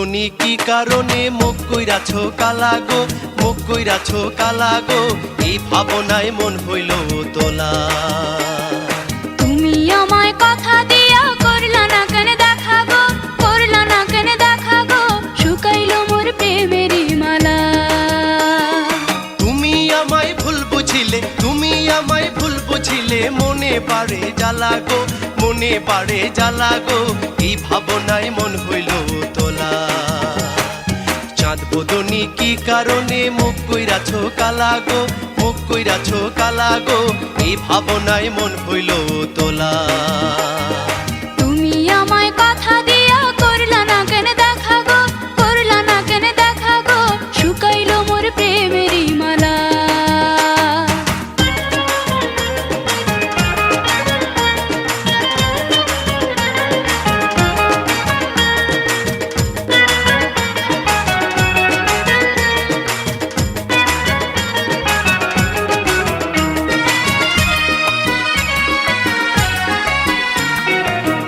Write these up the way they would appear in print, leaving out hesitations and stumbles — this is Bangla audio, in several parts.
বদনি কি কারণে মুখ কইরাছো কালা গো, মুখ কইরাছো কালা গো, এই ভাবনায় মন হইল তোলা। তুমি আমায় কথা দিয়া করলা না কেন দেখা গো, করলা না কেন দেখা গো, শুকাইলো মোর প্রেমেরই মালা। তুমি আমায় ভুল বুঝিলে, তুমি আমায় ভুল বুঝিলে, মনে পারে জ্বালা গো, মনে পারে জ্বালা গো, এই ভাবনায় মন হইল তোলা। চাঁদ বদনি কি কারণে মুখ কইরাছো কালা গো, মুখ কইরাছো কালা গো, এই ভাবনায় মন হইল তোলা। তুমি আমায় কথা দিয়া করলা না কেন দেখা গো, করলা না কেন দেখা গো, শুকাইলো মোর প্রেমেরই মালা।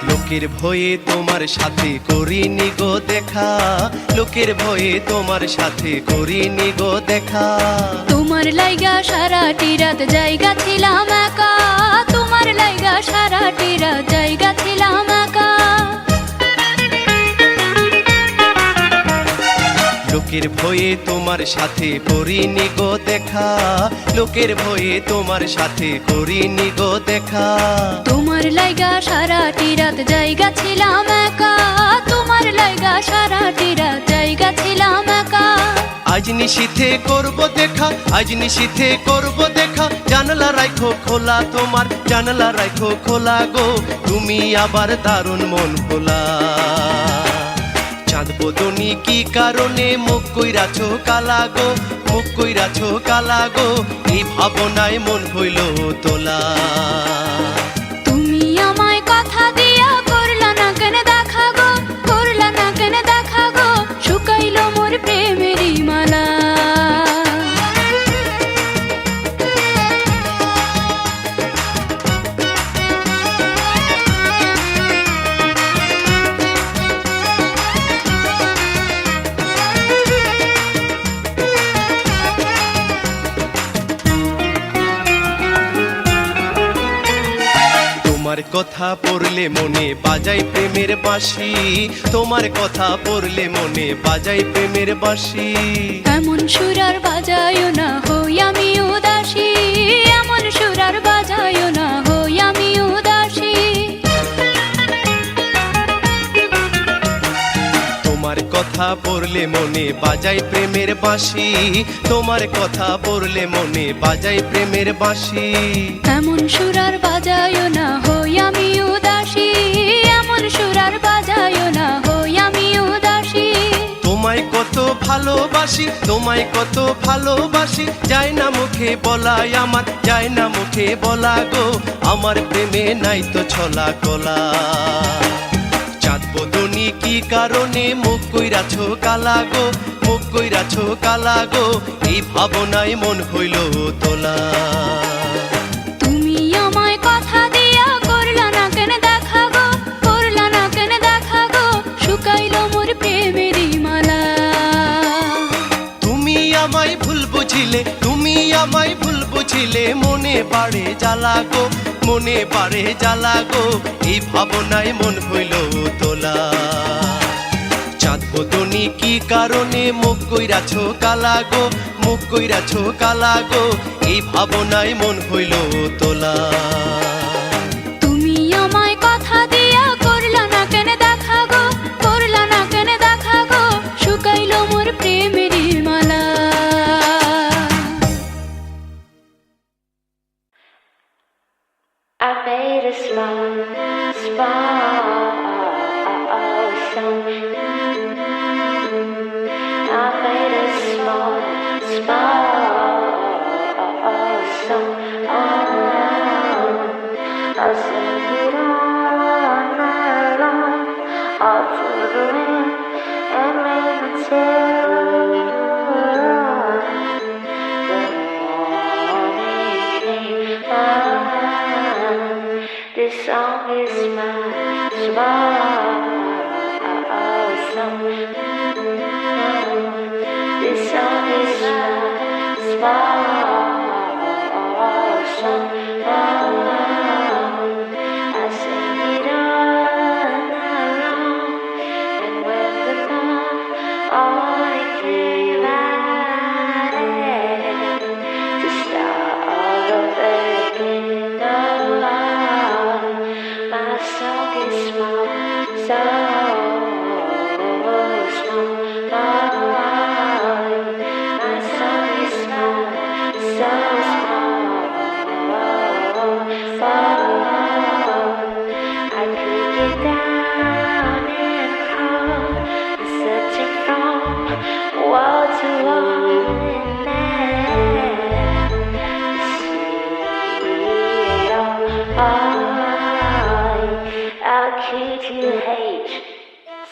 লোকের ভয়ে তোমার সাথে করিনি গো দেখা, লোকের ভয়ে তোমার সাথে করিনি গো দেখা। তোমার লাইগা সারাটি রাত জায়গা ছিলাম একা, তোমার লাইগা সারাটি রাত জায়গা ছিলাম একা। লোকের ভয়ে তোমার সাথে করিনি গো দেখা, লোকের ভয়ে তোমার সাথে করিনি গো দেখা। তোমার লাইগা সারাটি রাত জায়গা ছিলাম একা, তোমার লাইগা সারাটি রাত জায়গা ছিলাম একা। আজ নিশীথে করব দেখা, আজ নিশীথে করব দেখা, জানলা রাখো খোলা তোমার, জানলা রাখো খোলা গো, তুমি আবার দারুণ মন ভোলা। চাঁদ বদনি কি কারণে মুখ কইরাছো কালা গো, মুখ কইরাছো কালা গো, এই ভাবনায় মন হইল তোলা। তুমি আমায় কথা দিয়া করলা না কেন দেখা গো, করলা না কেন দেখা গো, শুকাইলো মোর প্রেমেরই মালা। তোমার কথা পড়লে মনে বাজাই প্রেমের বাঁশি, তোমার কথা পড়লে মনে বাজাই প্রেমের বাঁশি। এমন সুরার বাজায়ও না হই আমি উদাসী, এমন সুরার বাজায়ও না হই আমি উদাসী। তোমার কথা পড়লে মনে বাজাই প্রেমের বাঁশি, তোমার কথা পড়লে মনে বাজাই প্রেমের বাঁশি। এমন সুরার বাজায়ও না হই আমি উদাসী, এমন সুরার বাজায়ও না হই আমি উদাসী। তোমায় কত ভালোবাসি, তোমায় কত ভালোবাসি, যায় না মুখে বলাই আমার, যায় না মুখে বলা গো, আমার প্রেমে নাই তো ছলা কলা। চাঁদ বদনি কি কারণে মুখ কইরাছো কালা গো, মুখ কইরাছো কালা গো, এই ভাবনায় মন হইল তোলা। তুমি আমায় কথা দিয়া করলা না কেন দেখা গো, করলা না কেন দেখা গো, শুকাইলো মোর প্রেমেরই মালা। তুমি আমায় ভুল বুঝিলে, তুমি আমায় ভুল বুঝিলে, মনে পারে জ্বালা গো, মনে পারে জ্বালা গো, এই ভাবনায় মন হইল তোলা। চাঁদ বদনি কি কারণে মুখ কইরাছো কালা গো, মুখ কইরাছো কালা গো, এই ভাবনায় মন হইল তোলা। তুমি আমায় কথা দিয়া করলা না কেন দেখা গো, করলা না কেন দেখা গো, শুকাইলো মোর প্রেমেরই মালা। I made a small song. I made a small song. I sing it all night long, all to the wind and make it tell you the morning came. This song is my small song.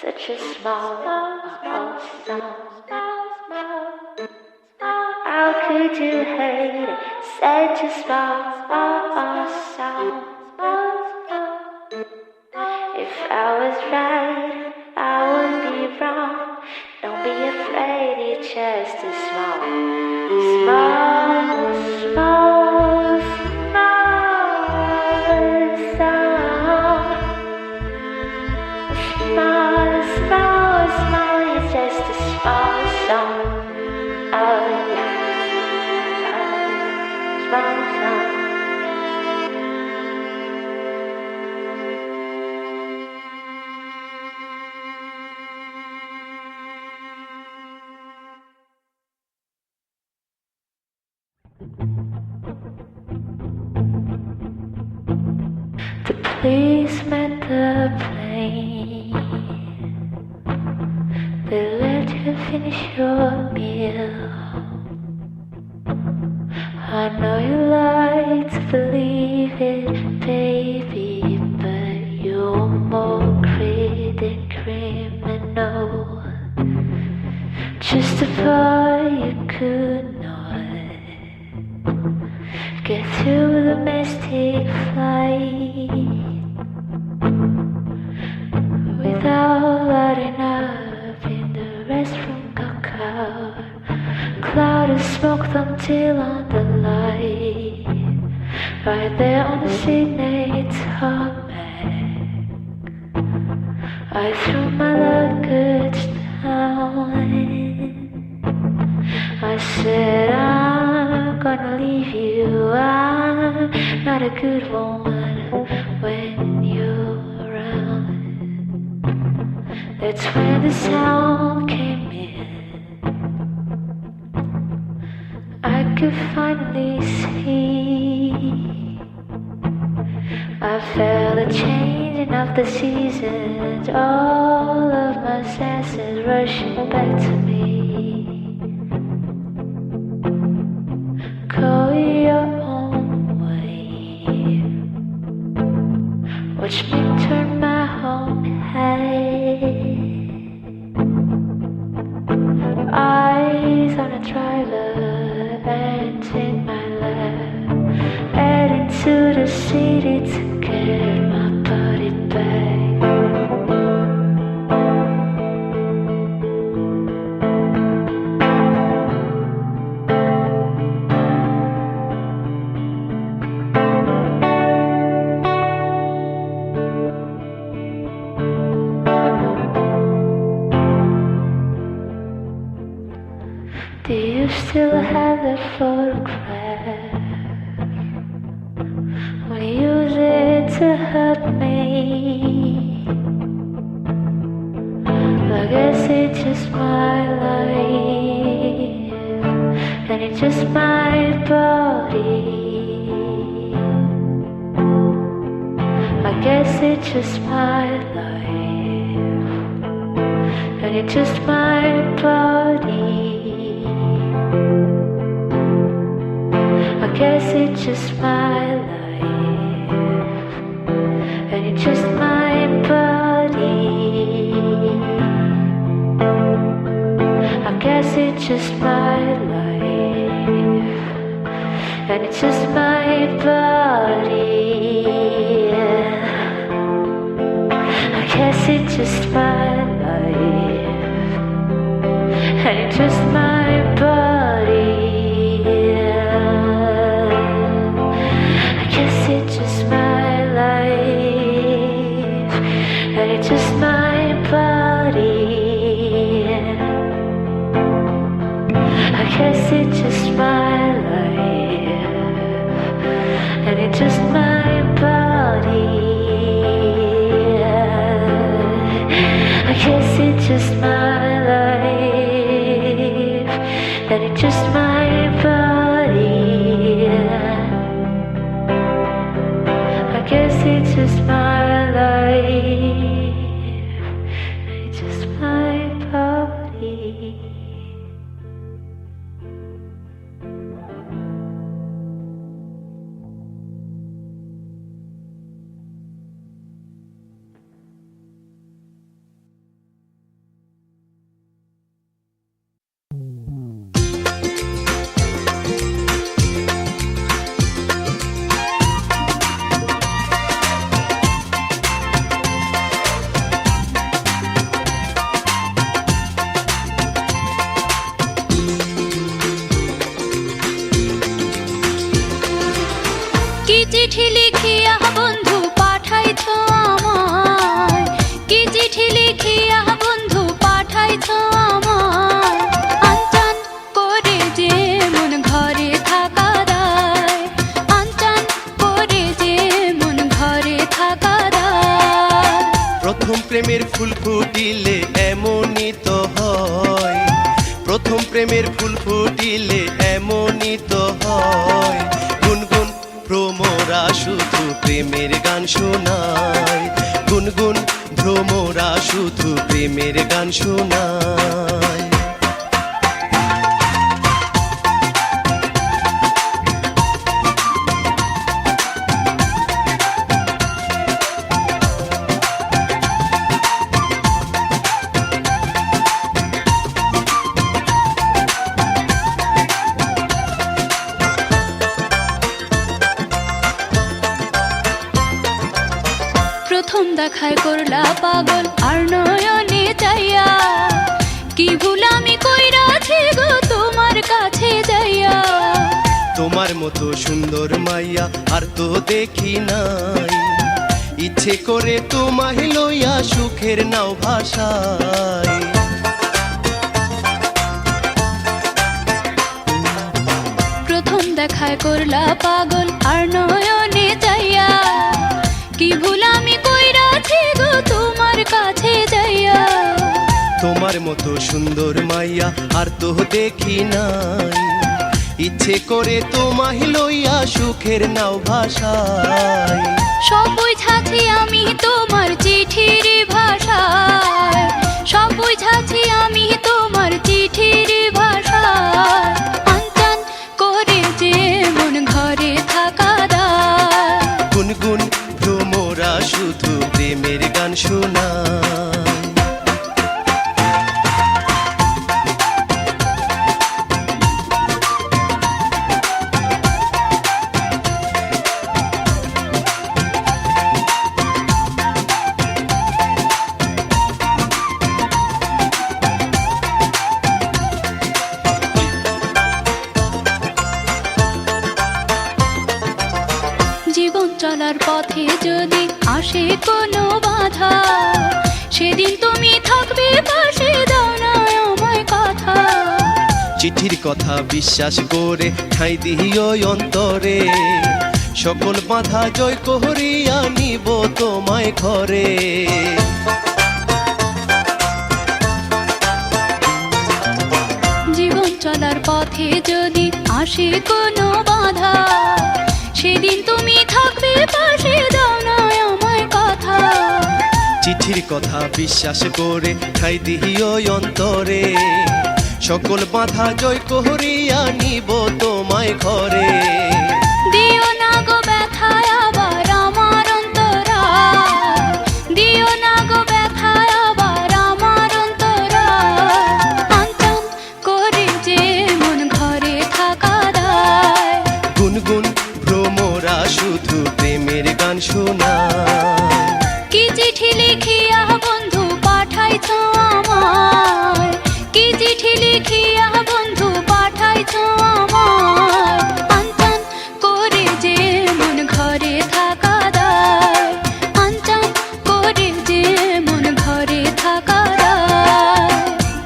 Such a small sound. How could you hate it? Such a small sound. If I was right, I would be wrong. Don't be afraid, it's just a small sound. Small, it's just a small song. Oh yeah, small song. The policeman, the plane, they let you finish your meal. I know you like to believe it, baby, but you're more great than criminal. Justify you could not get through the domestic flight without lighting up in the restroom cloud of smoke until on the light, right there on the seat next tarmac. I threw my luggage down. I said I'm gonna leave you. I'm not a good woman when you're around. That's when the sound came in. I could finally see. I felt a changing of the seasons, all of my senses rushing back to me. Go your own way. Watch me turn my own head. Eyes on a driver and in my lap, heading to the city to get my body back. Do you still have that photograph? Will you use it to hurt me? I guess it's just my life, and it's just my body. I guess it's just my life, and it's just my body. I guess it's just my life, and it's just my body. I guess it's just my life, and it's just my body. I guess it's just my life, and it's just my body. guess it's just my life, and it's just my body. I guess it's just my life, and it's just my body. I guess it's just my life, and it's just my body. কি চিঠি লিখিয়া বন্ধু পাঠাইছো আমায়, কি চিঠি লিখিয়া বন্ধু পাঠাইছো আমায়, আনচান করে যে মন ঘরে থাকা দায়, আনচান করে যে মন ঘরে থাকা দায়। প্রথম প্রেমের ফুল ফুটিলে এমনই তো হয়, প্রথম প্রেমের ফুল ফুটিলে এমনই তো হয়। গুনগুন ভ্রমরা শুধু প্রেমের গান শোনায়, গুনগুন ভ্রমরা শুধু প্রেমের গান শোনায়। প্রথম দেখায় করলা পাগল আর নয়নে চাইয়া, কি ভুল আমি কইরাছি গো তোমার কাছে যাইয়া। তোমার মতো সুন্দর মাইয়া আর তো দেখি নাই, ইচ্ছে করে তোমায় লইয়া সুখের নাও ভাষায়। প্রথম দেখায় করলা পাগল আর নয়নে চাইয়া, কি ভুল আমি কইরাছি গো তোমার কাছে যাইয়া। তোমার মতো সুন্দর মাইয়া আর তো দেখি নাই, ইচ্ছে করে তোমায় লইয়া সুখের নাও ভাষায়। সব বুঝাছি আমি তোমার চিঠির ভাষায়, সব বুঝাছি আমি তোমার চিঠির ভাষায়, আনচান করে যে মন ঘরে থাকা দায়। গুনগুন ভ্রমরা শুধু প্রেমের গান শোনায়। জীবন চলার পথে যদি আসে কোনো বাধা, সেদিন তুমি থাকবে পাশে, দাও না আমায় কথা। চিঠির কথা বিশ্বাস করে ঠাঁই দিও অন্তরে, সকল বাধা জয় করিয়া নিব তোমায় ঘরে। জীবন চলার পথে যদি আসে কোনো বাধা, সেদিন তুমি থাকবে পাশে, দাও না আমায় কথা। চিঠির কথা বিশ্বাস করে ঠাঁই দিও অন্তরে, সকল বাধা জয় করিয়া নিব তোমায় ঘরে। দিও না গো ব্যথায় আবার আমার অন্তরায়, দিও না গো ব্যথায় আবার আমার অন্তরায়, আনচান করে যে মন ঘরে থাকা দায়। গুনগুন ভ্রমরা শুধু প্রেমের গান শোনায়। কি চিঠি লিখিয়া বন্ধু পাঠাইছো আমায়, কি চিঠি লিখিয়া বন্ধু পাঠাইছো আমায়, আনচান করে যে মন ঘরে থাকা দায়, আনচান করে যে মন ঘরে থাকা দায়।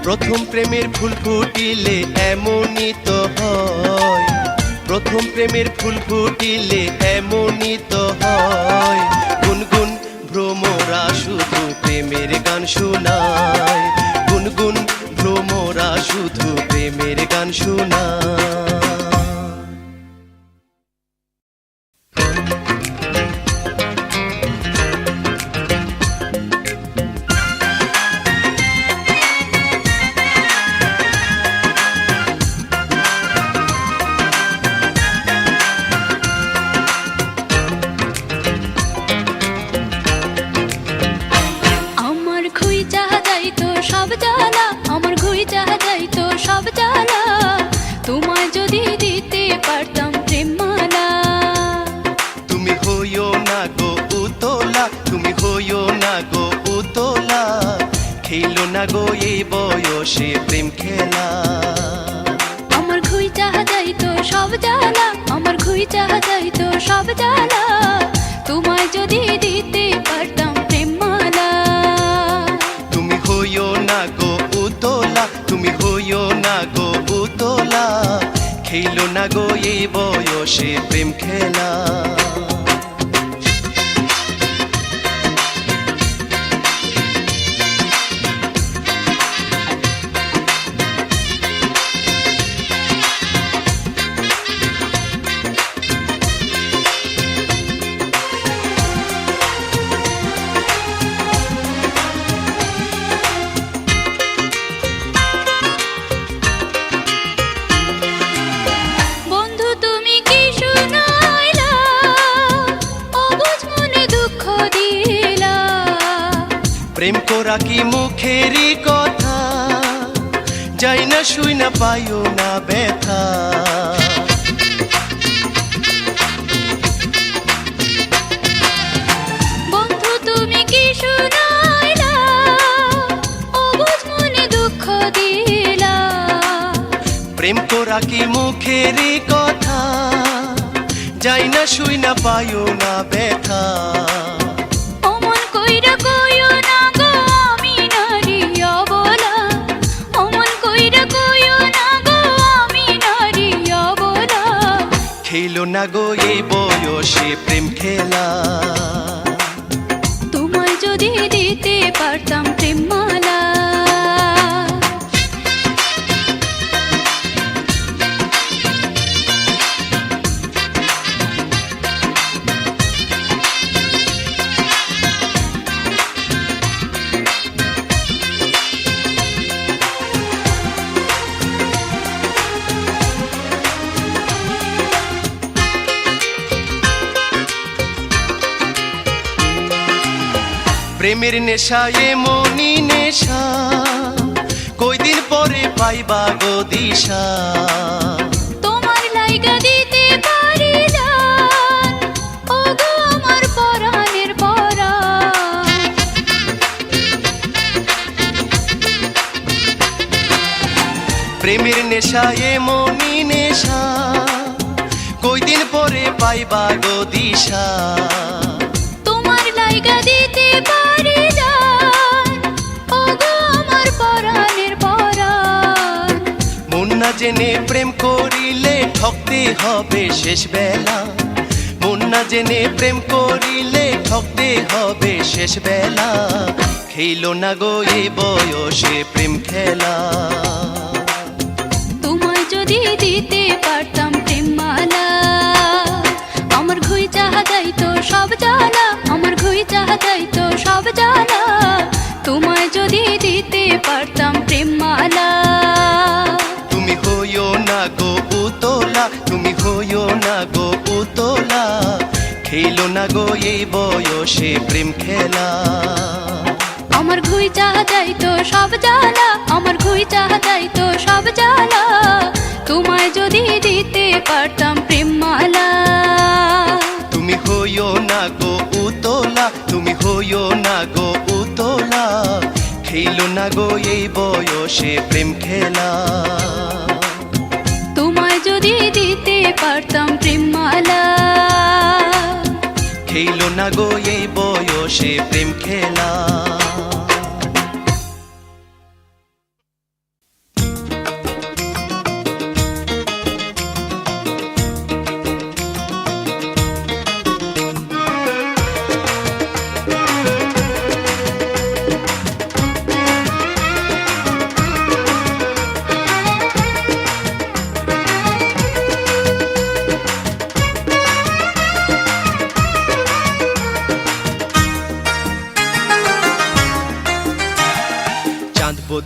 প্রথম প্রেমের ফুল ফুটিলে এমনই তো হয়, প্রথম প্রেমের ফুল ফুটিলে এমনই তো হয়। গুনগুন ভ্রমরা শুধু প্রেমের গান শোনায়, গুনগুন ভ্রমরা শুধু প্রেমের গান শোনায়। তোমায় যদি দিতে পারতাম প্রেমমালা। তুমি হইও না গো উতলা, তুমি হইও না গো উতলা, খেলো না গো এই বয়সে প্রেম খেলা। আমার ঘুই চাহা যাইতো সব জ্বালা, আমার ঘুই চাহা যাইতো সব জ্বালা, তোমায় যদি দিতে পারতাম প্রেমমালা। তুমি হইও না গো উতলা, তুমি হইও না গো উতলা, খেলো না গো এই বয়সে প্রেম খেলা। প্রেম করা কি মুখেরই কথা, যাই না শুই না পাইও না ব্যথা। বন্ধু তুমি কি শুনাইলা, অবুঝ মনে দুঃখ দিলা। প্রেম করা কি মুখেরই কথা, যাই না শুই না পাইও না ব্যথা। অমন কইরা কইও না গো আমি নারী অবলা, অমন কইরা কইও না গো আমি নারী অবলা। খেলো না গো এই বয়সে প্রেম খেলা। তোমায় যদি দিতে পারতাম প্রেমমালা। প্রেমের নেশা এমনই নেশা, কয়দিন পরে পাইবা গো দিশা। তোমার লাইগা দিতে পারি জান, ও গো আমার পরাণের পরাণ। প্রেমের নেশা এমনই নেশা, কয়দিন পরে পাইবা গো দিশা। তোমার লাইগা দিতে পারি জান, ও গো আমার পরাণের পরাণ। মন না জেনে প্রেম করিলে ঠকতে হবে শেষ বেলা, মন না জেনে প্রেম করিলে ঠকতে হবে শেষ বেলা। খেলো না গো এই বয়সে প্রেম খেলা। তোমায় যদি দিতে পারতাম প্রেমমালা। আমার ঘুই চাহা যাইতো সব জ্বালা, আমার ঘুই চাহা যাইতো সব জ্বালা, তোমায় যদি দিতে পারতাম প্রেমমালা। তুমি হইও না গো উতলা, তুমি হইও না গো উতলা, খেলো না গো এই বয়সে প্রেম খেলা। আমার ঘুই চাহা যাইতো সব জ্বালা, আমার ঘুই চাহা যাইতো সব জ্বালা, তোমায় যদি দিতে পারতাম প্রেমমালা। তুমি হইও না গো উতলা, তুমি হইও না গো উতলা, খেলো না গো এই বয়সে প্রেম খেলা। তোমায় যদি দিতে পারতাম প্রেমমালা। খেলো না গো এই বয়সে প্রেম খেলা।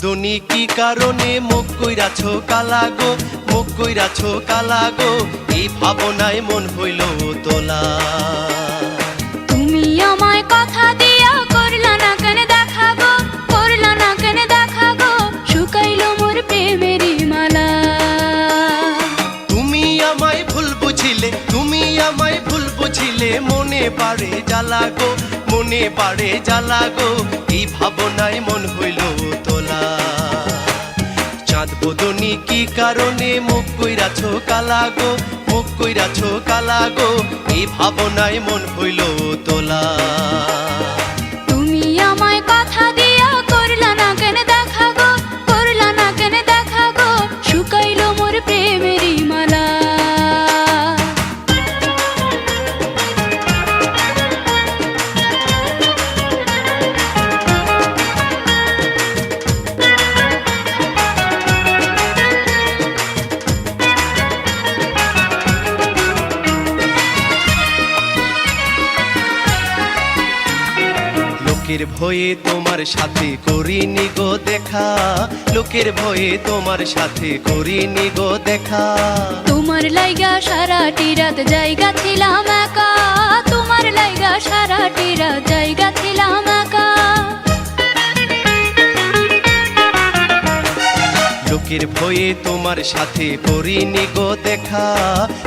বদনি কি কারণে মুখ কইরাছো কালা গো, মুখ কইরাছো কালা গো, এই ভাবনায় মন হইল তোলা। তুমি আমায় কথা দিয়া করলা না কেন দেখা গো, করলা না কেন দেখা গো, শুকাইলো মোর প্রেমেরই মালা। তুমি আমায় ভুল বুঝিলে, তুমি আমায় ভুল বুঝিলে, মনে পারে জ্বালা গো, মনে পারে জ্বালা গো, এই ভাবনায় মন হইল তোলা। চাঁদ বদনি কি কারণে মুখ কইরাছো কালা গো, মুখ কইরাছো কালা গো, এই ভাবনায় মন হইল তোলা। তুমি আমায় কথা দিয়া করলা না কেন দেখা গো, করলা না কেন দেখা গো, শুকাইলো মোর প্রেমেরই মালা। লোকের ভয়ে তোমার সাথে করিনি গো দেখা, লোকের ভয়ে তোমার সাথে করিনি গো দেখা। তোমার লাইগা সারাটি রাত জায়গা ছিলাম একা, তোমার লাইগা সারাটি রাত জায়গা ছিলাম একা। লোকের ভয়ে তোমার সাথে করিনি গো দেখা,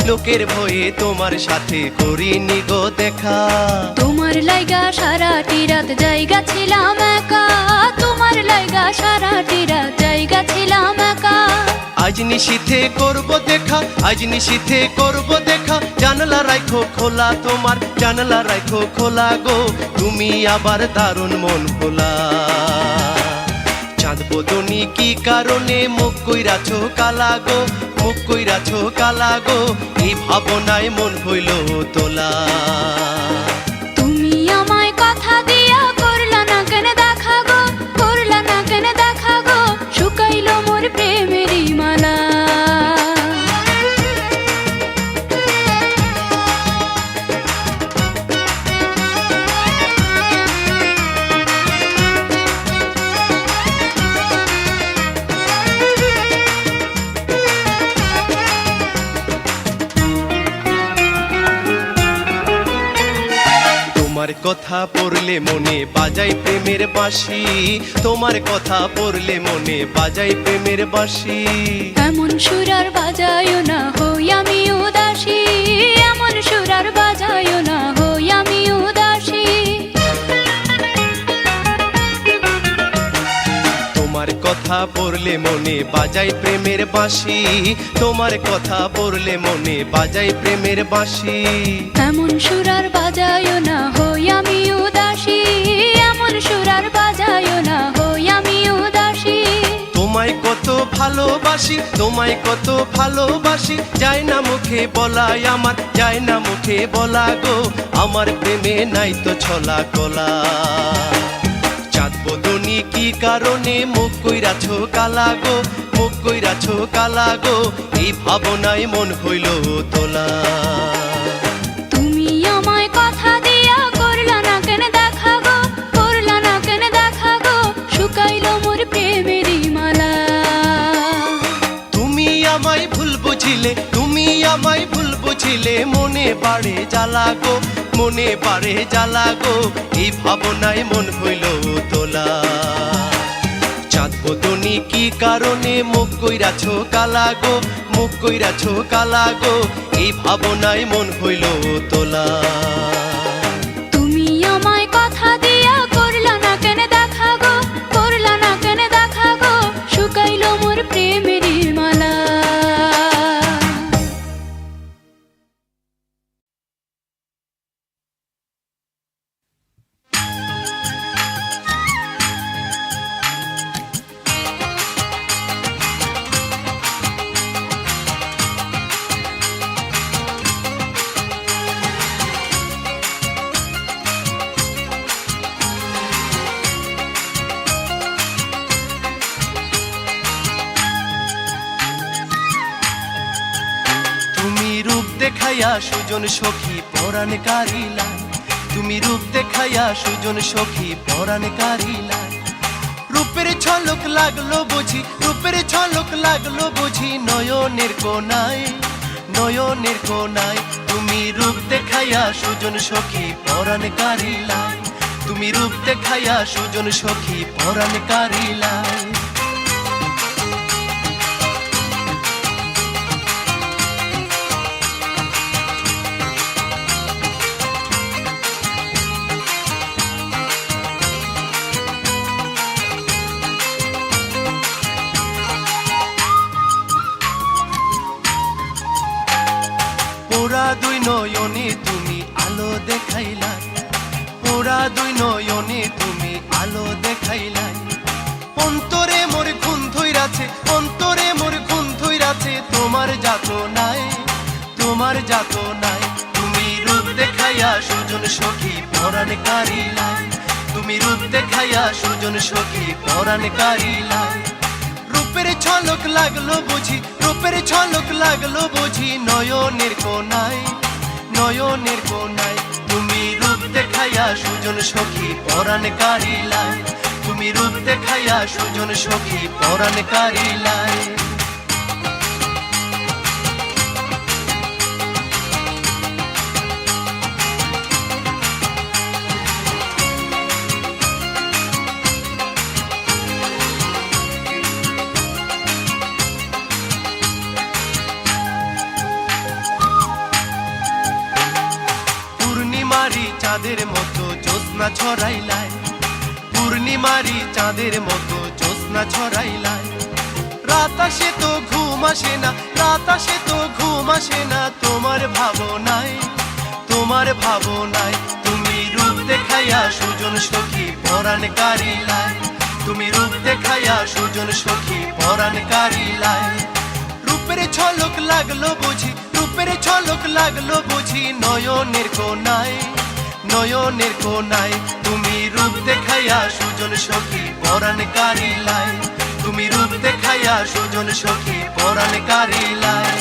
লোকের ভয়ে তোমার সাথে করিনি গো দেখা। তোমার লাইগা সারাটি রাত জায়গা ছিলাম একা, তোমার লাইগা সারাটি রাত জায়গা ছিলাম একা। আজ নিশীথে করব দেখা, আজ নিশীথে করব দেখা, জানলা রাখো খোলা তোমার, জানলা রাখো খোলা গো, তুমি আবার দারুণ মন খোলা। চাঁদ বদনি কি কারণে মুখ কইরাছো কালা গো, মুখ কইরাছো কালা গো, এই ভাবনায় মন হইল তোলা। তুমি আমায় কথা দিয়া করলা না কেন দেখা গো, করলা না কেন দেখা গো, শুকাইলো মোর প্রেমেরই মালা। তোমার কথা পড়লে মনে বাজাই প্রেমের বাঁশি, তোমার কথা পড়লে মনে বাজাই প্রেমের বাঁশি। এমন সুরার বাজায়ও না হই আমি উদাসী, এমন সুরার বাজায়ও না হই আমি উদাসী। তোমার কথা পড়লে মনে বাজাই প্রেমের বাঁশি, তোমার কথা পড়লে মনে বাজাই প্রেমের বাঁশি। এমন সুরার বাজায়ও না হই আমি উদাসী, এমন সুরার বাজায়ও না হই আমি উদাসী। তোমায় কত ভালোবাসি, তোমায় কত ভালোবাসি, যায় না মুখে বলাই আমার, যায় না মুখে বলা গো, আমার প্রেমে নাই তো ছলা কলা। চাঁদ বদনি কি কারণে মুখ কইরাছো কালা গো, মুখ কইরাছো কালা গো, এই ভাবনায় মন হইল তোলা। তুমি আমায় কথা দিয়া করলা না কেন দেখা গো, করলা না কেন দেখা গো, শুকাইলো মোর প্রেমেরই মালা। তুমি আমায় ভুল বুঝিলে, তুমি আমায় ভুল বুঝিলে, মনে পারে জ্বালা গো, মনে পারে জ্বালা গো, এই ভাবনায় মন হইল তোলা। চাঁদ বদনি কি কারণে মুখ কইরাছো কালা গো, মুখ কইরাছো কালা গো, এই ভাবনায় মন হইল তোলা। তুমি আমায় কথা দিয়া করলা না কেন দেখা গো, করলা না কেন দেখা গো, শুকাইলো মোর প্রেমেরই মালা। দেখাইয়া সুজন সখী পরাণ কারিলা, তুমি রূপ দেখাইয়া সুজন সখী পরাণ কারিলা। রূপের ঝলক লাগলো বুঝি, রূপের ঝলক লাগলো বুঝি নয়নের কোনায়, নয়নের কোনায়। তুমি রূপ দেখাইয়া সুজন সখী পরাণ কারিলাই, তুমি রূপ দেখাইয়া সুজন সখী পরাণ কারিলাই। পোড়া দুই নয়নে তুমি আলো দেখাইলাই, পোড়া দুই নয়নে তুমি আলো দেখাইলাই। অন্তরে মোর খুন ধইরাছে, অন্তরে মোর খুন ধইরাছে তোমার যাতনায়, তোমার যাতনায়। তুমি রূপ দেখাইয়া সুজন সখী পরাণ কারিলাই, তুমি রূপ দেখাইয়া সুজন সখী পরাণ কারিলাই। রূপের ঝলক লাগলো বুঝি, রূপের ঝলক লাগলো বুঝি নয়নের কোনায়, নয়নের কোনায়। তুমি রূপ দেখাইয়া সুজন সখী পরাণ কারিলাই, তুমি রূপ দেখাইয়া সুজন সখী পরাণ কারিলাই। পূর্ণিমারি চাঁদের মতো জ্যোৎস্না ছড়াইলাই, পূর্ণিমারি চাঁদের মতো জ্যোৎস্না ছড়াইলাই। রাত আসে তো ঘুম আসে না, রাত আসে তো ঘুম আসে না তোমার ভাবনায়, তোমার ভাবনায়। তুমি রূপ দেখাইয়া সুজন সখী পরাণ কারিলাই, তুমি রূপ দেখাইয়া সুজন সখী পরাণ কারিলাই। রূপের ঝলক লাগলো বুঝি, রূপের ঝলক লাগলো বুঝি নয়নের কোনায়, নয়নের কোনায়। তুমি রূপ দেখাইয়া সুজন সখী পরাণ কারিলাই, তুমি রূপ দেখাইয়া সুজন সখী পরাণ কারিলাই।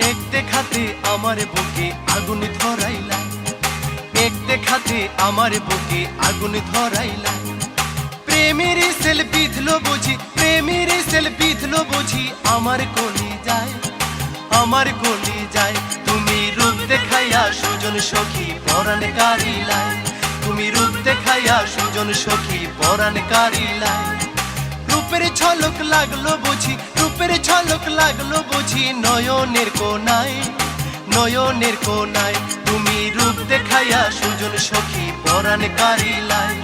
এক দেখাতে আমার বুকে আগুন ধরাইলাই, এক দেখাতে আমার বুকে আগুন ধরাইলাই। প্রেমের সেল বিধলো বুঝি, প্রেমের সেল বিধলো বুঝি আমার কলি যায়, আমার কলি যায়। তুমি রূপ দেখাইয়া সুজন সখী পরাণ কারিলাই, তুমি রূপ দেখাইয়া সুজন সখী পরাণ কারিলাই। রূপের ঝলক লাগলো বুঝি, রূপের ঝলক লাগলো বুঝি নয়নের কোনায়, নয়নের কোনায়। তুমি রূপ দেখাইয়া সুজন সখী পরাণ কারিলাই,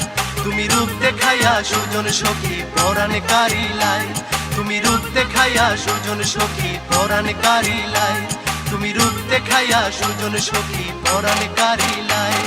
তুমি রূপ দেখাইয়া সুজন সখী পরাণ কারিলাই, তুমি রূপ দেখাইয়া সুজন সখী পরাণ কারিলাই, তুমি রূপ দেখাইয়া সুজন সখী পরাণ কারিলাই।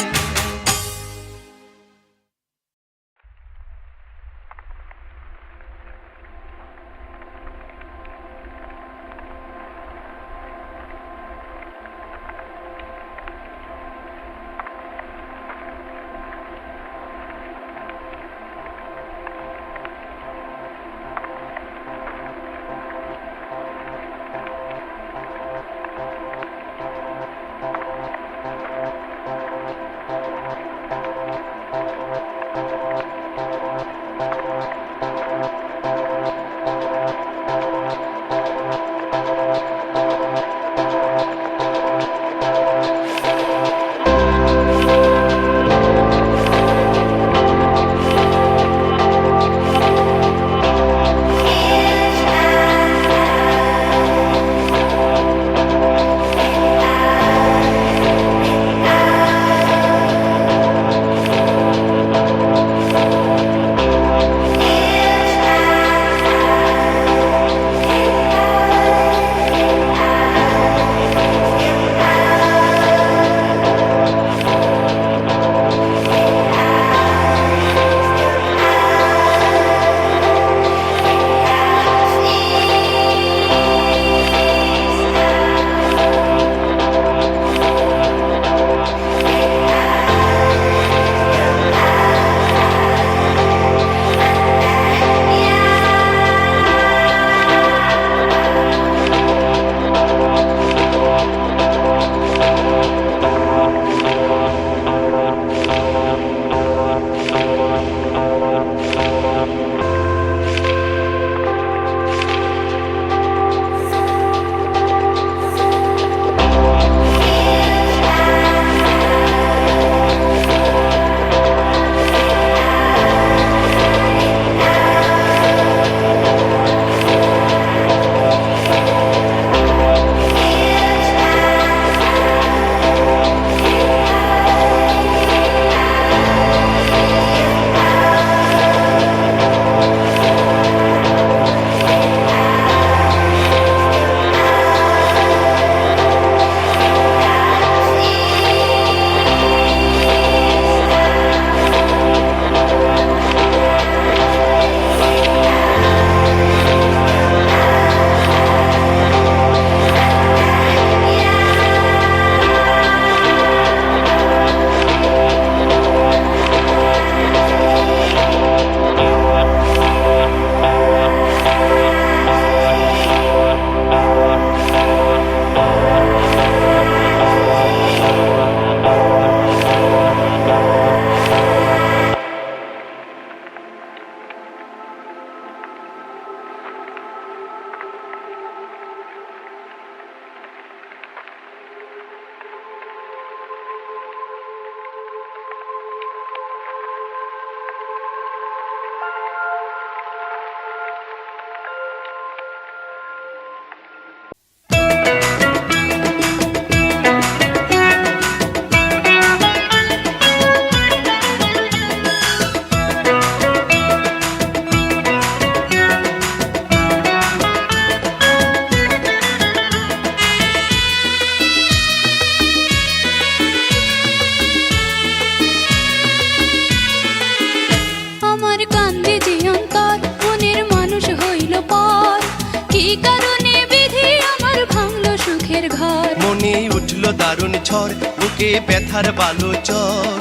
দারুণ ঝড়, বুকে ব্যথার বালু চর,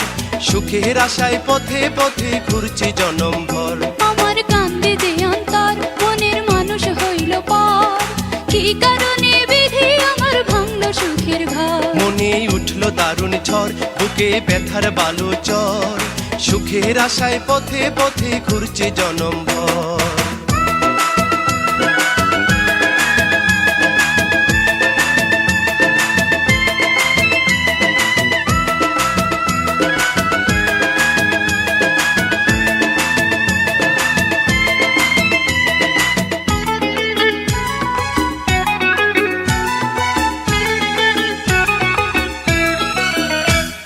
সুখের আশায় পথে পথে ঘুরছি জনম ভর। আমার কান্দে যে অন্তর, মনের মানুষ হইল পর, কি কারণে বিধি আমার ভাঙলো সুখের ঘর। মনে উঠলো দারুণ ঝড়, বুকে ব্যথার বালু চর, সুখের আশায় পথে পথে ঘুরছি জনম ভর।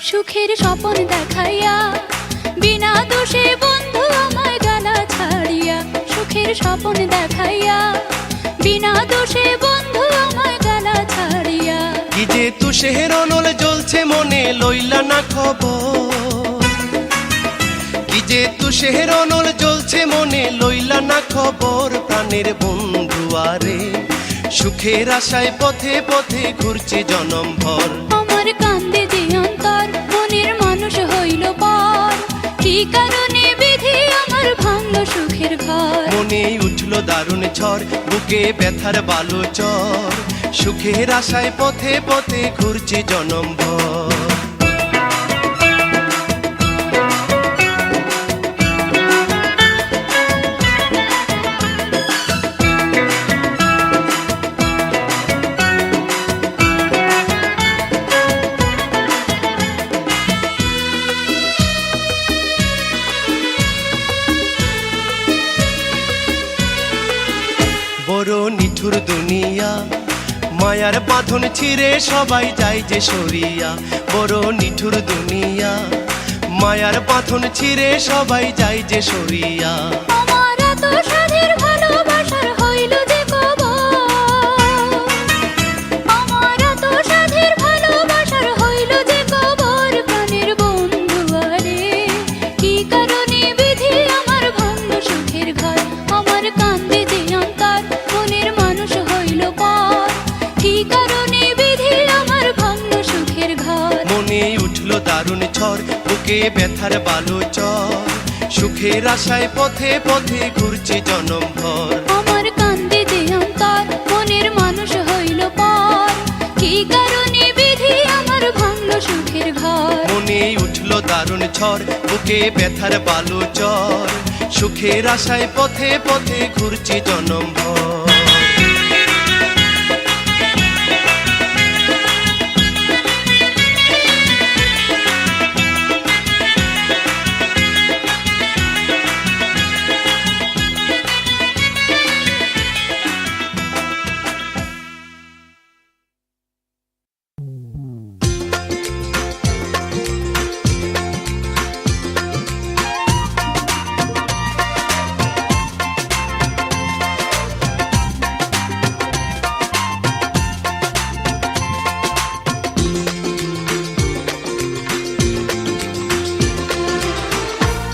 সুখের স্বপন দেখাইয়া বিনা দোষে বন্ধু আমায় গালা ছাড়িয়া, সুখের স্বপন দেখাইয়া বিনা দোষে বন্ধু আমায় গালা ছাড়িয়া। কি যে তুষের অনল জ্বলছে মনে, লইলা না খবর, কি যে তুষের অনল জ্বলছে মনে, লইলা না খবর। প্রাণের বন্ধু আরে, সুখের আশায় পথে পথে ঘুরছি জনম ভর। আমার কান্দে যে অন্তর, মনের মানুষ হইল পর, কি কারণে বিধি আমার ভাঙলো সুখের ঘর। মনে উঠলো দারুণ ঝড়, বুকে ব্যথার বালু চর, সুখের আশায় পথে পথে ঘুরছি জনম ভর। বড় নিঠুর দুনিয়া, মায়ার বাঁধন ছিঁড়ে সবাই যায় যে সরিয়া। বড় নিঠুর দুনিয়া, মায়ার বাঁধন ছিঁড়ে সবাই যায় যে সরিয়া। আমার এত সাধের ভালোবাসার হইল যে কবর, আমার এত সাধের ভালোবাসার হইল যে কবর। প্রাণের বন্ধু আরে, কি কারণে বিধি আমার ভাঙলো সুখের ঘর। আমার কান্দে যে অন্তর, মনের মানুষ হইল পর, কি কারণে বিধি আমার ভাঙলো সুখের ঘর। মনে উঠলো দারুণ ঝড়, বুকে ব্যথার বালু চর, সুখের আশায় পথে পথে ঘুরছি জনম ভর। আমার কান্দে যে অন্তর, মনের মানুষ হইল পর, কি কারণে বিধি আমার ভাঙলো সুখের ঘর। মনে উঠলো দারুণ ঝড়, বুকে ব্যথার বালু চর, সুখের আশায় পথে পথে ঘুরছি জনম ভর।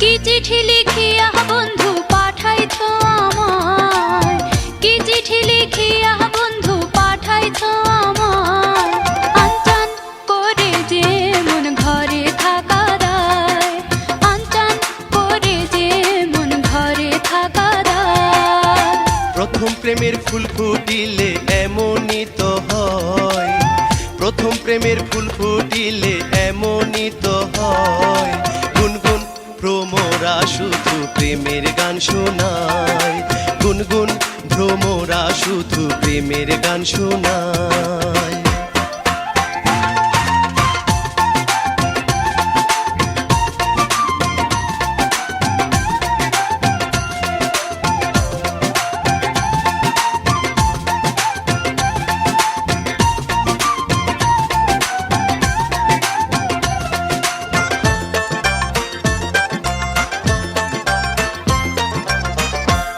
কি চিঠি লিখিয়া বন্ধু পাঠাইছ আমায়, কি চিঠি লিখিয়া বন্ধু পাঠাইছ আমায়। আনচান করে যে মন ঘরে থাকা দায়, আনচান করে যে মন ঘরে থাকা দায়। প্রথম প্রেমের ফুল ফুটিলে এমনই তো হয়, প্রথম প্রেমের ফুল ফুটিলে এমনই তো হয়। গুনগুন ভ্রমরা শুধু প্রেমের গান শোনায়, গুনগুন ভ্রমরা শুধু প্রেমের গান শোনায়।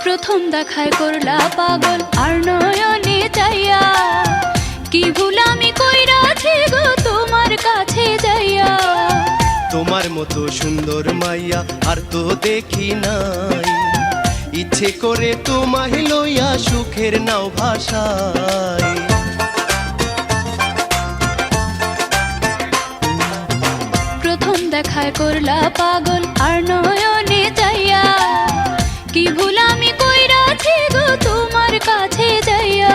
প্রথম দেখায় করলা পাগল আর নয়নে চাইয়া, কি ভুল আমি কইরাছি গো তোমার কাছে যাইয়া। তোমার মতো সুন্দর মাইয়া আর তো দেখি নাই, ইচ্ছে করে তোমায় লইয়া সুখের নাও ভাষায়। দেখায় করলা পাগল আর নয়নে যাইয়া, কি ভুল আমি কইরাছি গো তোমার কাছে যাইয়া।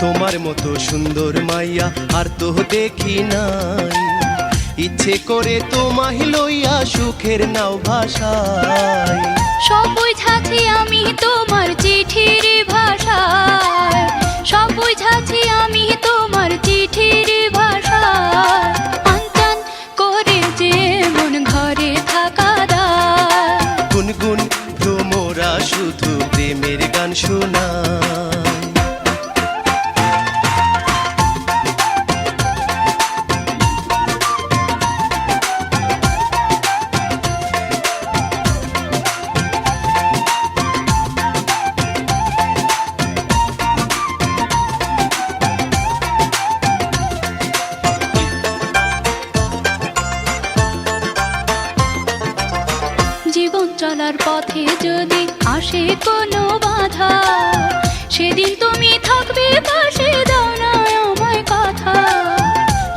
তোমার মতো সুন্দর মাইয়া আর তো দেখি নাই, ইচ্ছে করে তোমায় লইয়া সুখের নাও ভাষায়। সব বুঝাছি আমি তোমার চিঠির ভাষায়, সব বুঝাছি আমি তোমার চিঠির ভাষায়। আনচান করে যে মন ঘরে থাকা দায়, গুনগুন ভ্রমরা শুধু প্রেমের গান শোনায়। জীবন চলার পথে যদি আসে কোনো বাধা, সেদিন তুমি থাকবে পাশে, দাও না আমায় কথা।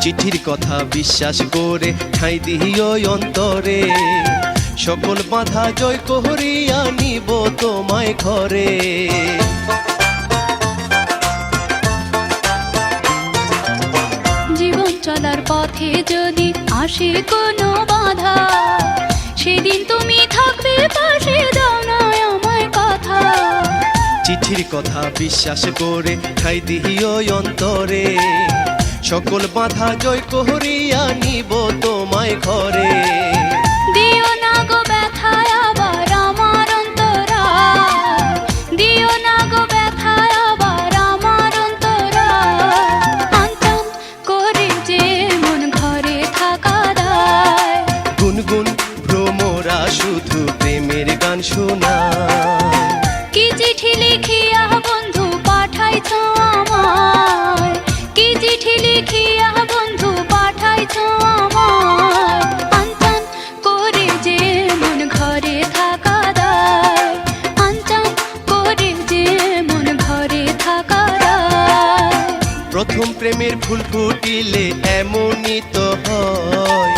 চিঠির কথা বিশ্বাস করে ঠাঁই দিও অন্তরে, সকল বাধা জয় করিয়া নিব তোমায় ঘরে। জীবন চলার পথে যদি আসে কোনো বাধা, সেদিন তুমি থাকবে পাশে, দাও না আমায় কথা। চিঠির কথা বিশ্বাস করে ঠাঁই দিও অন্তরে, সকল বাধা জয় করিয়া নিব তোমায় ঘরে। দিও না গো ব্যথায় আবার আমার অন্তরায়, দিও না গো ব্যথায় আবার আমার অন্তরায়। আনচান করে যে মন ঘরে থাকা দায়, গুনগুন ভ্রমরা শুধু প্রেমের গান শোনায়। কি চিঠি লিখিয়া বন্ধু পাঠাইছ আমায়, কি চিঠি লিখিয়া বন্ধু পাঠাইছ আমায়। আনচান করে যে মন ঘরে থাকা দায়, আনচান করে যে মন ঘরে থাকা দায়। প্রথম প্রেমের ফুল ফুটিলে এমনই তো হয়,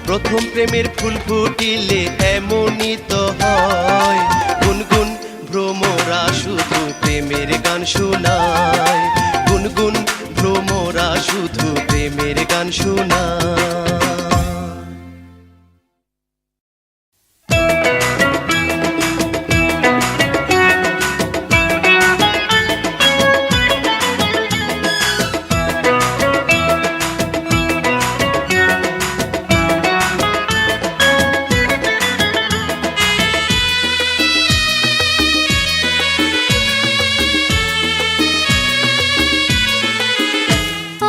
প্রথম প্রেমের ফুল ফুটিলে এমনই তো হয়। গুনগুন ভ্রমরা শুধু প্রেমের গান শোনায়, গুনগুন ভ্রমরা শুধু প্রেমের গান শোনায়।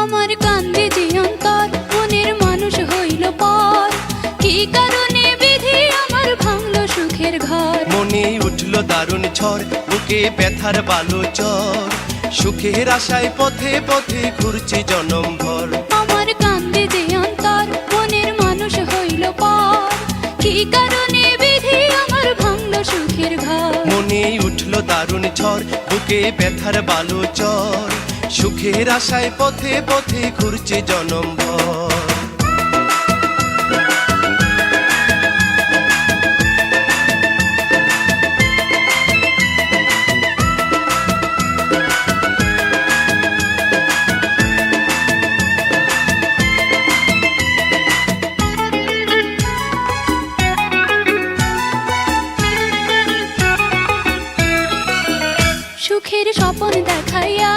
আমার কান্দে যে অন্তর, মনের মানুষ হইল পর, কি কারণে বিধি আমার ভাঙলো সুখের ঘর। মনে উঠল দারুণ ঝড়, বুকে ব্যথার বালো চর, সুখের আশায় পথে পথে ঘুরছে জনম ভর। আমার কান্দে যে অন্তর, মনের মানুষ হইল পর, কি কারণে বিধি আমার ভাঙলো সুখের ঘর। মনে উঠল দারুণ ঝড়, বুকে ব্যথার বালো চর, সুখের আশায় পথে পথে ঘুরছে জনম ভর। সুখের স্বপন দেখাইয়া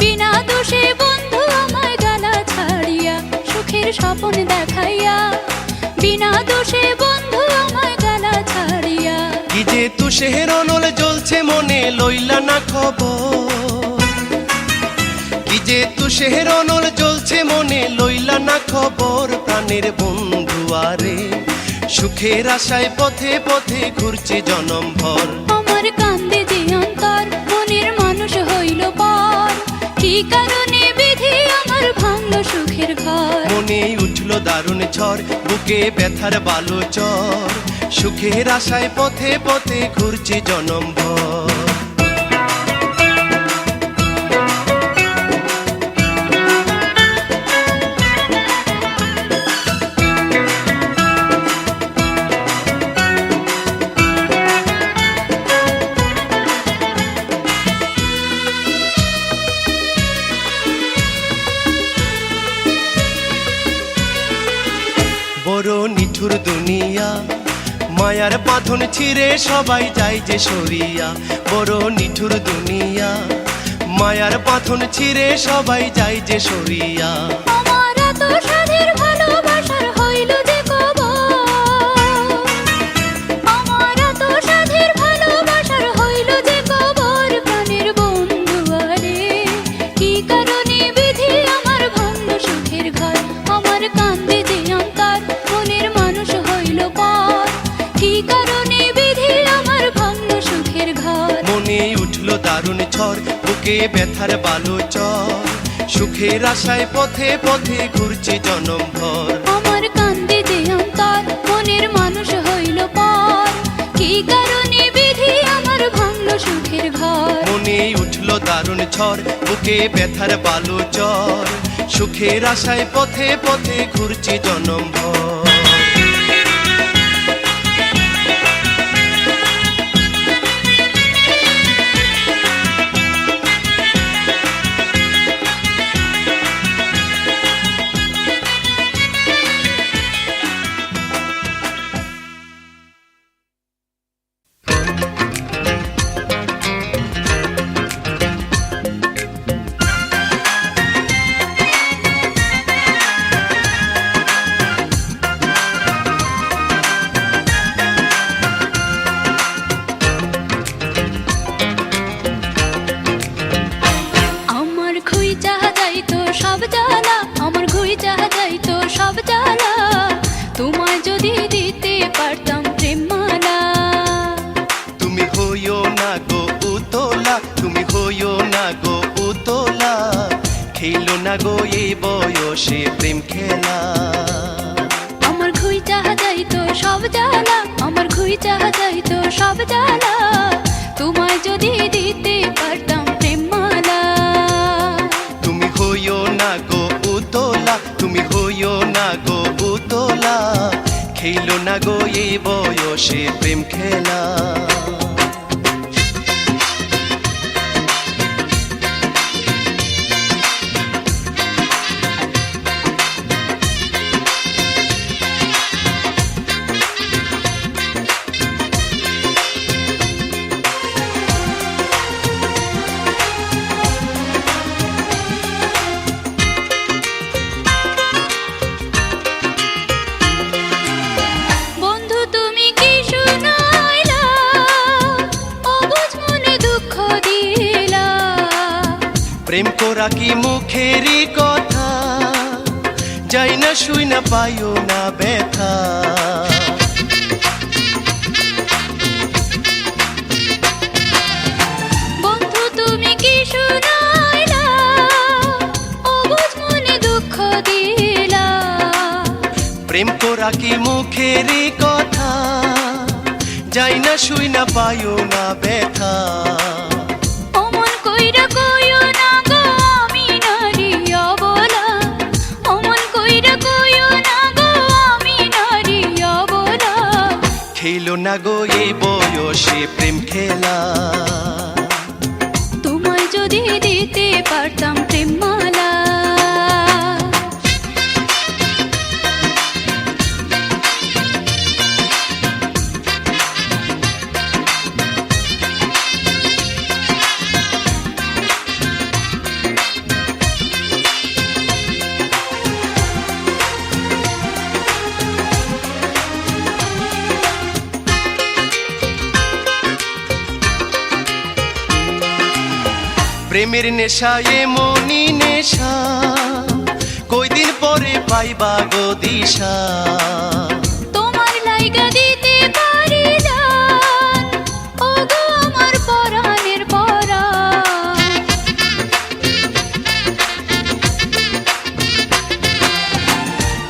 বিনা দোষে বন্ধু আমায় গালা ছাড়িয়া, সুখের স্বপন দেখাইয়া বিনা দোষে বন্ধু আমায় গালা ছাড়িয়া। কি যে তুষের অনল জ্বলছে মনে লইলা না খবর, কি যে তুষের অনল জ্বলছে মনে লইলা না খবর। প্রাণের বন্ধু আরে সুখের আশায় পথে পথে ঘুরছে জনম ভর। আমার কান্দে যে অন্তর, মনের মানুষ হইল পর, কি কারণে বিধি আমার ভাঙলো সুখের ঘর। মনে উঠল দারুণ ঝড়, বুকে ব্যথার বালো চর, সুখের আশায় পথে পথে ঘুরছে জনম ভর। মায়ার বাঁধন ছিঁড়ে সবাই যায় যে সরিয়া, বড় নিঠুর দুনিয়া। মায়ার বাঁধন ছিঁড়ে সবাই যায় যে সরিয়া। আমার এত সাধের ভালোবাসার হইল যে কবর, আমার এত সাধের ভালোবাসার হইল যে কবর। প্রাণের বন্ধু আরে কি কারণে বিধি আমার ভাঙল সুখের ঘর। আমার কান্দে যে অন্তর মনের মানুষ হইল পর, কি কারণে বিধি আমার ভাঙল সুখের ঘর। মনে উঠলো দারুণ ঝড়, বুকে ব্যথার বালু চর। সুখের আশায় পথে পথে ঘুরছি জনম ভর। আমার কান্দে যে অন্তর মনের মানুষ হইল পর, কি কারণে বিধি আমার ভাঙল সুখের ঘর। মনে উঠলো দারুণ ঝড়, বুকে ব্যথার বালু চর। সুখের আশায় পথে পথে ঘুরছি জনম ভর। আমার খুই চাহা যাইতো সব জ্বালা, আমার খুই চাহা যাইতো সব জ্বালা। তোমায় যদি দিতে পারতাম প্রেম মালা। তুমি হইও না গো উতলা, তুমি হইও না গো উতলা। খেলো না গো এই বয়সে প্রেম খেলা। আমার খুই চাহা যাইতো সব জ্বালা, আমার খুই চাহা যাইতো সব জ্বালা। তোমায় যদি দিতে পারতাম প্রেম মালা। তুমি হইও না গো উতলা, তুমি হইও না গো উতলা। খেলো না গো এই বয়সে প্রেম খেলা। বন্ধু তুমি কি শুনাইলা, অবুঝ মনে দুঃখ দিলা। প্রেম করা কি মুখেরই কথা, যাই না শুই না পাইও না ব্যথা। বন্ধু তুমি কি শুনাইলা, অবুঝ মনে দুঃখ দিলা। প্রেম করা কি মুখেরই কথা, যাই না শুই না পাইও না ব্যথা। অমন কইরা কইও না গো আমি নারী অবলা, অমন কইরা কইও না গো আমি নারী অবলা। খেলো না গো এই বয়সে প্রেম খেলা। তোমায় যদি দিতে পারতাম প্রেম মালা। প্রেমের নেশা এমনই নেশা, কয়দিন পরে পাইবা গো দিশা। তোমার লাইগা দিতে পারি জান, ও গো আমার পরাণের পরাণ।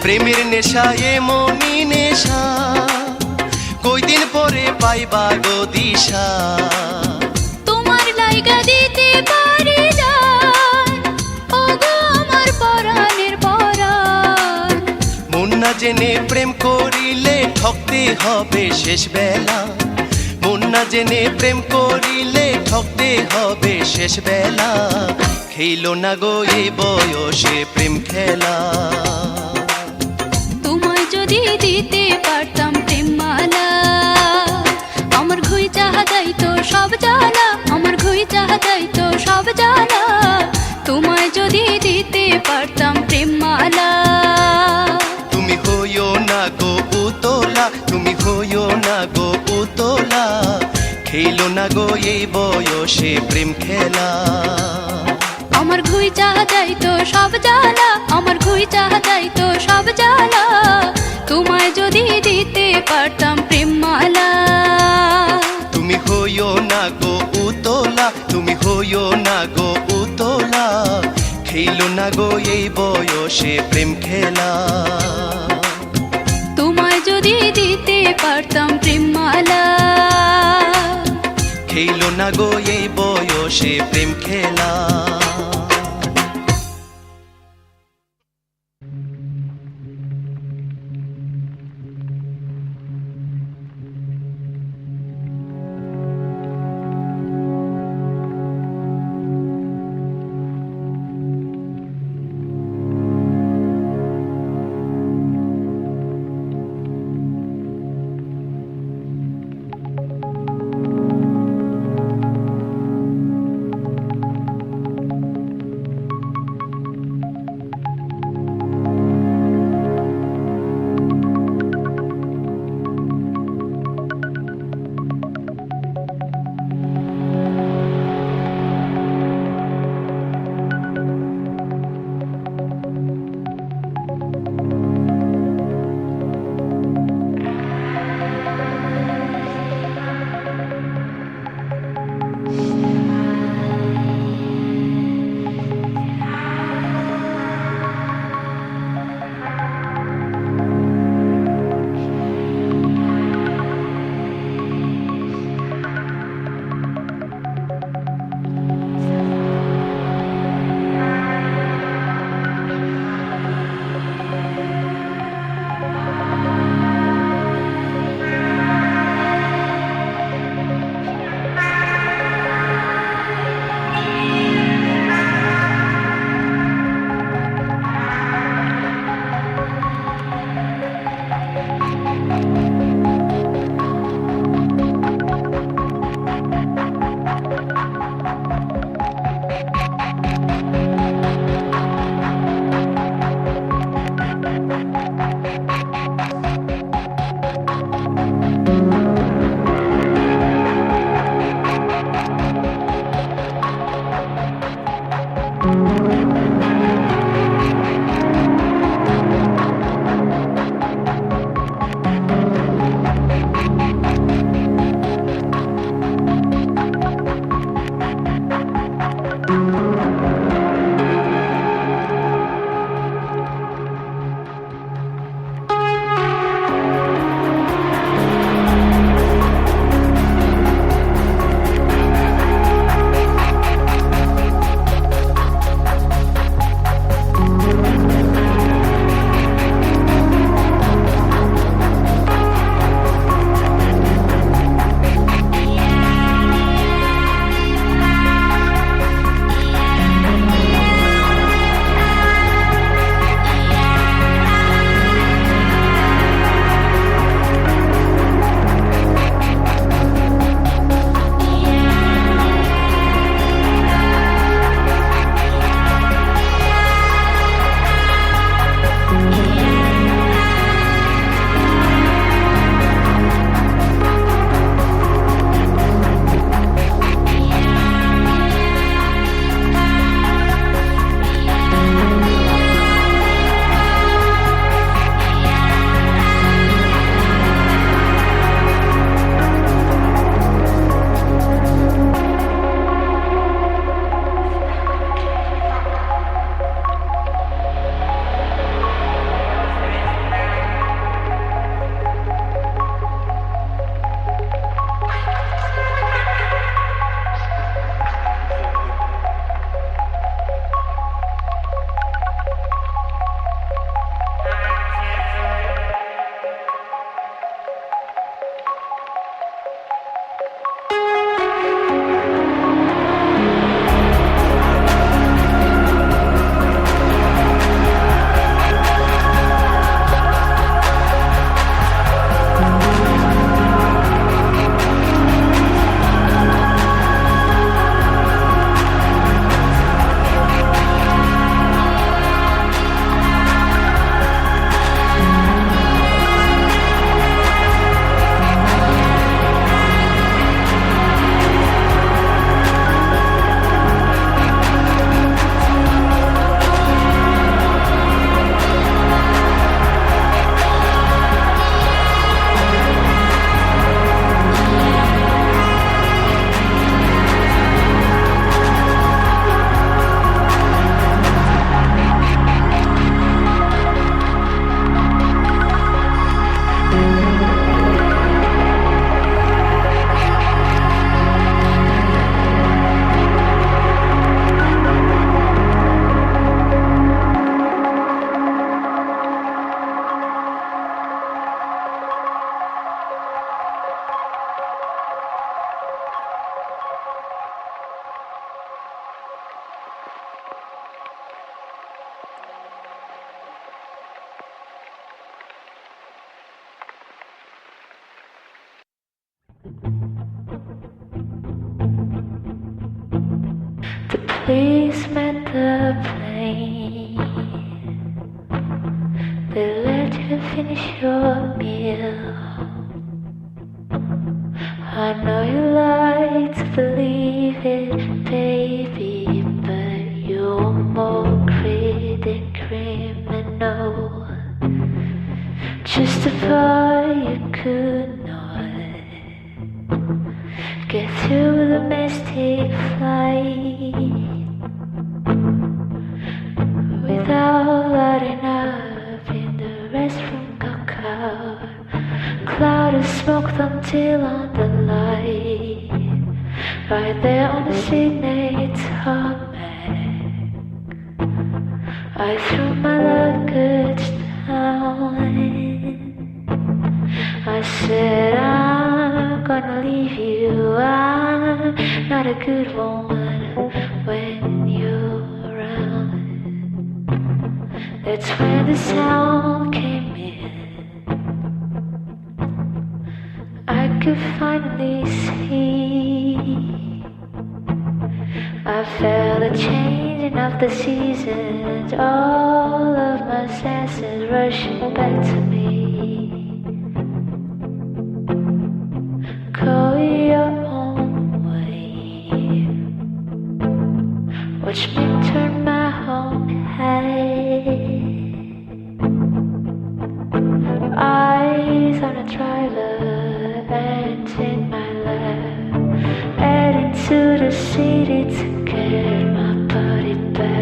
প্রেমের নেশা এমনই নেশা, কয়দিন পরে পাইবা গো দিশা। তোমার লাইগা দিতে পারি জান, ও গো আমার পরাণের পরাণ। মন না জেনে প্রেম করিলে ঠকতে হবে শেষ বেলা। মন না জেনে প্রেম করিলে ঠকতে হবে শেষ বেলা। খেলো না গো এই বয়সে প্রেম খেলা। তোমায় যদি দিতে পারতাম প্রেম মালা। চাহা যাইতো সব জ্বালা, আমার ঘুই চাহা যাইতো সব জ্বালা, তোমায় যদি দিতে পারতাম প্রেম মালা। তুমি হইও না গো উতলা, তুমি হইও না গো উতলা, খেলো না গো এই বয়সে প্রেম খেলা। আমার ঘুই চাহা যাইতো সব জ্বালা, আমার ঘুই চাহা যাইতো সব জ্বালা, তোমায় যদি দিতে পারতাম প্রেম মালা। তুমি হইও না গো উতলা, তুমি হইও না গো উতলা, খেলো না গো এই বয়সে প্রেম খেলা। তোমায় যদি দিতে পারতাম প্রেম মালা, খেলো না গো এই বয়সে প্রেম খেলা। The policeman, the plane, they let you finish your meal. I know you like to believe it, baby, but you're more great than criminal. Justify you could not get through the domestic flight without lighting up in the restroom. Got caught, cloud of smoke until on the light, right there on the signature tarmac. I threw my luggage down. I said I'm gonna leave you. I'm not a good woman when you're around. That's when the sound came in. I could finally see. I felt a changing of the seasons, all of my senses rushing back to me. Go your own way, watch me turn my own head. Eyes on a driver, hands in my lap, heading to the city to get my body back.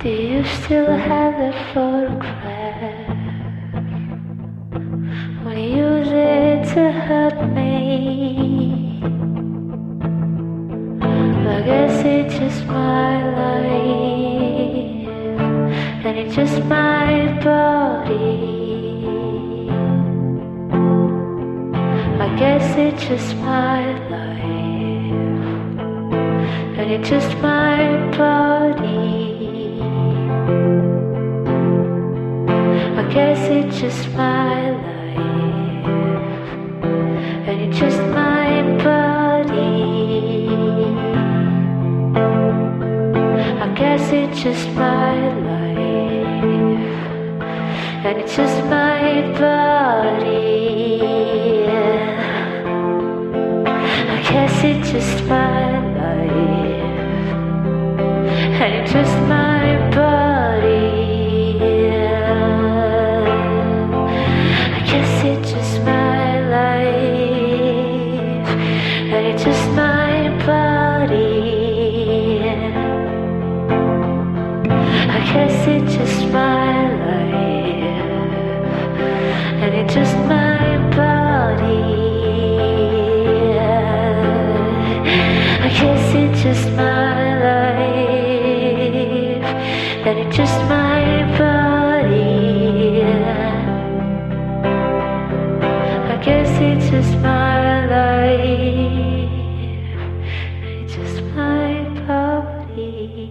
Do you still have that photograph? When you use it to hurt me, I guess it's just my life, and it's just my body. I guess it's just my life, and it's just my body. I guess it's just my life, and it's just my body. I guess it's just my life, and it's just my body. I guess it's just my life, and it's just my body. I guess it's just my life, and it's just my body. I guess it's just my life, and it's just my body. I guess it's just my life, and it's just my body. I guess it's just my life, and it's just my body.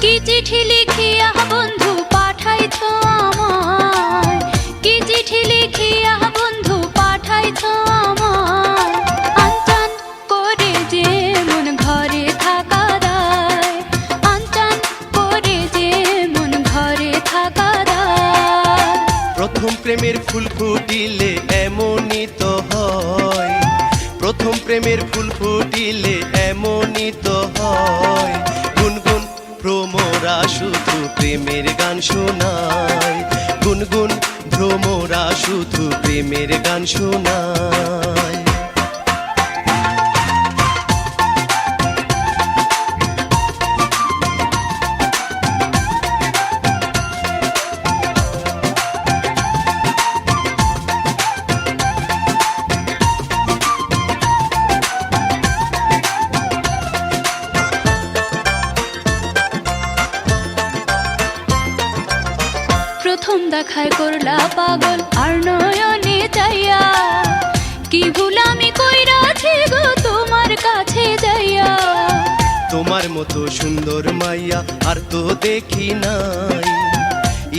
কি চিঠি লিখিয়া বন্ধু পাঠাইছো আমায়, কি চিঠি লিখিয়া বন্ধু পাঠাইছো আমায়, আনচান করে যে মন ঘরে থাকা দায়, আনচান করে যে মন ঘরে থাকা দায়। প্রথম প্রেমের ফুল ফুটিলে এমনই তো হয়, প্রথম প্রেমের ফুল ফুটিলে এমনই তো হয়, গুনগুন ভ্রমরা শুধু প্রেমের গান শোনায়, গুনগুন ভ্রমরা শুধু প্রেমের গান শোনায়। প্রথম দেখায় করলা পাগল আর নয়নে চাইয়া, কি ভুল আমি কইরাছি গো তোমার কাছে যাইয়া। তোমার মতো সুন্দর মাইয়া আর তো দেখি নাই,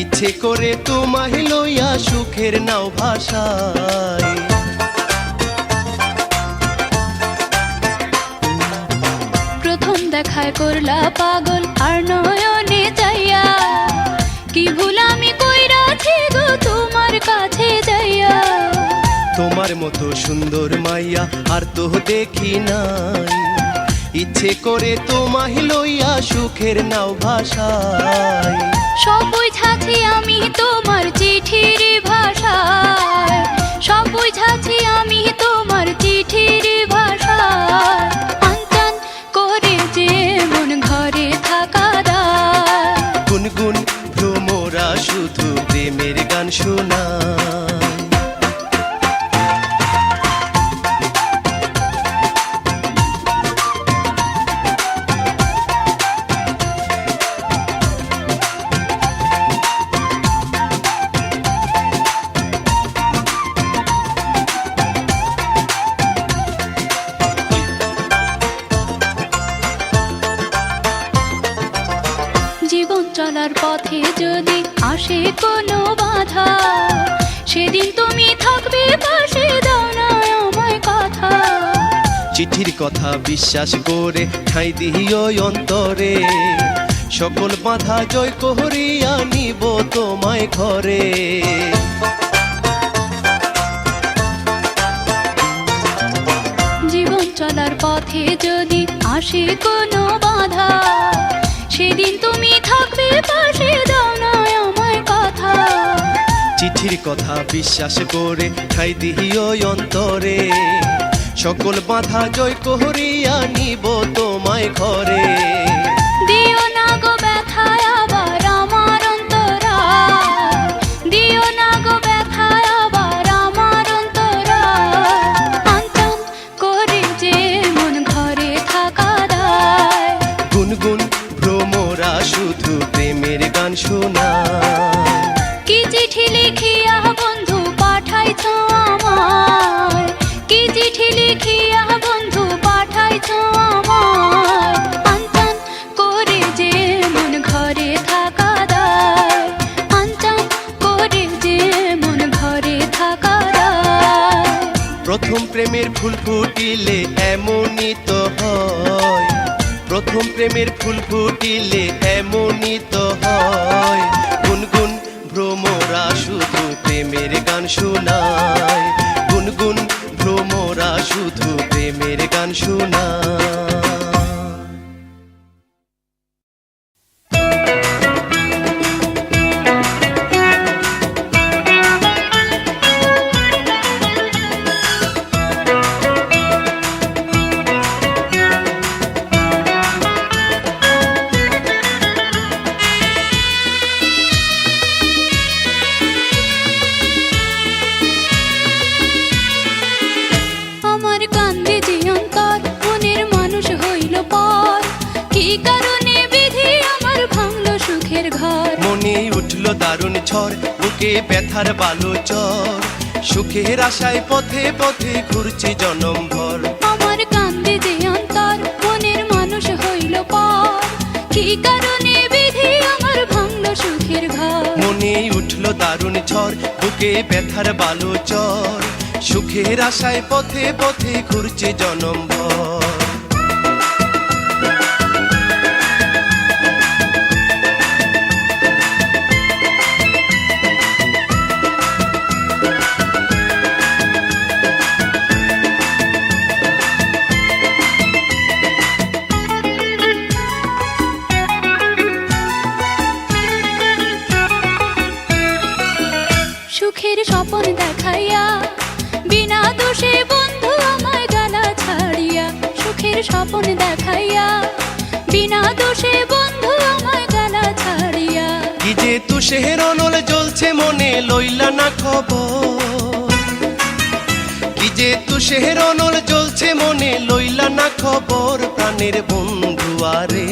ইচ্ছে করে তোমায় লইয়া সুখের নাও ভাষায়। প্রথম দেখায় করলা পাগল আর নয়নে চাইয়া, কি ভুল আমি কইরাছি গো তোমার কাছে যাইয়া। তোমার মতো সুন্দর মাইয়া আর তো দেখি নাই, ইচ্ছে করে তোমায় লইয়া সুখের নাও ভাষায়। সব বুঝাছি আমি তোমার চিঠির ভাষায়, সব বুঝাছি আমি তোমার চিঠির ভাষায়। আনচান করে যে মন ঘরে থাকা দায়, গুনগুন ভ্রমরা শুধু প্রেমের গান শোনায়। জীবন চলার পথে যদি আসে কোনো বাধা, সেদিন তুমি থাকবে পাশে, দাও না আমায় কথা। চিঠির কথা বিশ্বাস করে ঠাঁই দিও অন্তরে, সকল বাধা জয় করিয়া নিব তোমায় ঘরে। জীবন চলার পথে যদি আসে কোনো বাধা, সেদিন তুমি থাকবে পাশে, দাও না আমায় কথা। চিঠির কথা বিশ্বাস করে ঠাঁই দিও অন্তরে, সকল বাধা জয় করিয়া নিব তোমায় ঘরে। দিও না গো ব্যথায় আবার আমার অন্তরায়, দিও না গো ব্যথায় আবার আমার অন্তরায়। আনচান করে যে মন ঘরে থাকা দায়, গুনগুন ভ্রমরা শুধু প্রেমের গান শোনায়। কি চিঠি লিখিয়া বন্ধু পাঠাইছ আমায়, কি চিঠি লিখিয়া বন্ধু পাঠাইছ আমায়। আনচান করে যে মন ঘরে থাকা দায়, আনচান করে যে মন ঘরে থাকা দায়। প্রথম প্রেমের ফুল ফুটিলে এমনই তো হয়, প্রথম প্রেমের ফুল ফুটিলে এমনই তো হয়, গুনগুন ভ্রমরা শুধু প্রেমের গান শোনায়, গুনগুন ভ্রমরা শুধু প্রেমের গান শোনায়। আমার কান্দে যে অন্তর, মনের মানুষ হইল পর, কি কারণে বিধি আমার ভাঙলো সুখের ঘর। মনে উঠলো দারুণ ঝড়, বুকে ব্যথার বালো চর, সুখের আশায় পথে পথে ঘুরছি জনম ভর। আমার কান্দে যে অন্তর, মনের মানুষ হইল পর, কি কারণে বিধি আমার ভাঙলো সুখের ঘর। মনে উঠলো দারুণ ঝড়, বুকে ব্যথার বালো চর, সুখের আশায় পথে পথে ঘুরছে জনম ভর। স্বপন দেখাইয়া বিনা দোষে বন্ধু আমায় গালা ছাড়িয়া সুখের স্বপন দেখাইয়া বিনা দোষে বন্ধু আমায় গালা ছাড়িয়া কি যে তুষের অনল জ্বলছে মনে লইলা না খবর কি যে তুষের অনল জ্বলছে মনে লইলা না খবর প্রাণের বন্ধু আরে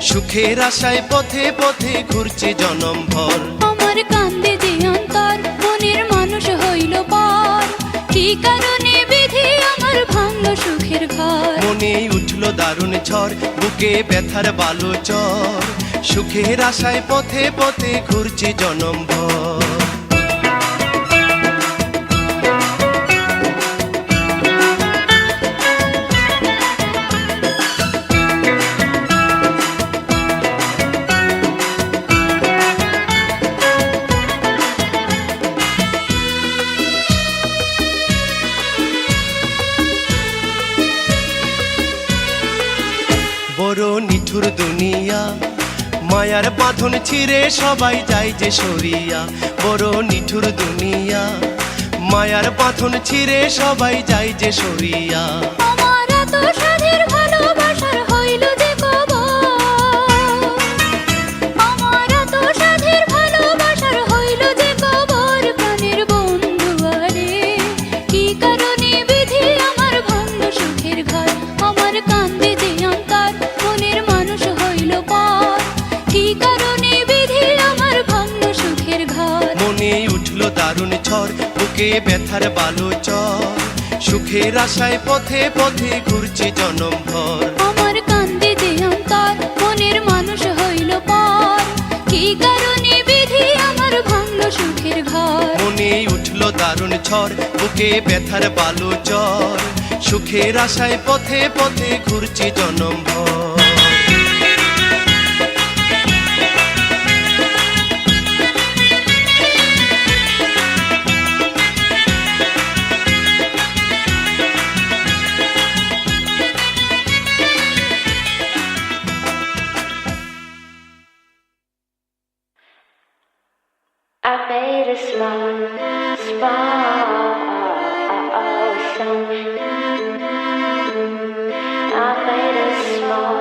সুখের আশায় পথে পথে ঘুরছে জনম ভর আমার কান্দে যে অন্তর মনের মানুষ হইল পর কি কারণে বিধি আমার ভাঙল সুখের ঘর মনে উঠল দারুণ ঝড় বুকে ব্যথার বালু চর সুখের আশায় পথে পথে ঘুরছে জনম ভর বড় নিঠুর দুনিয়া মায়ার বাঁধন ছিঁড়ে সবাই যায় যে সরিয়া বড় নিঠুর দুনিয়া মায়ার বাঁধন ছিঁড়ে সবাই যায় যে সরিয়া আমার এত সাধের ভালোবাসার হইল যে কবর আমার এত সাধের ভালোবাসার হইল যে কবর প্রাণের বন্ধু আরে কি কারণে বিধি আমার ভাঙল সুখের ঘর আমার কান্দে যে অন্তর মনের মানুষ হইল পর কি কারণে বিধি আমার ভাঙল সুখের ঘর মনে উঠল দারুণ ঝড় বুকে ব্যথার বালু চর সুখের আশায় পথে পথে ঘুরছে জনম ভর আমার কান্দে যে অন্তর মনের মানুষ হইল পর কি কারণে বিধি আমার ভাঙল সুখের ঘর মনে উঠল দারুণ ঝড় বুকে ব্যথার বালু চর সুখের আশায় পথে পথে ঘুরছে জনম ভর I made a small song. I made a small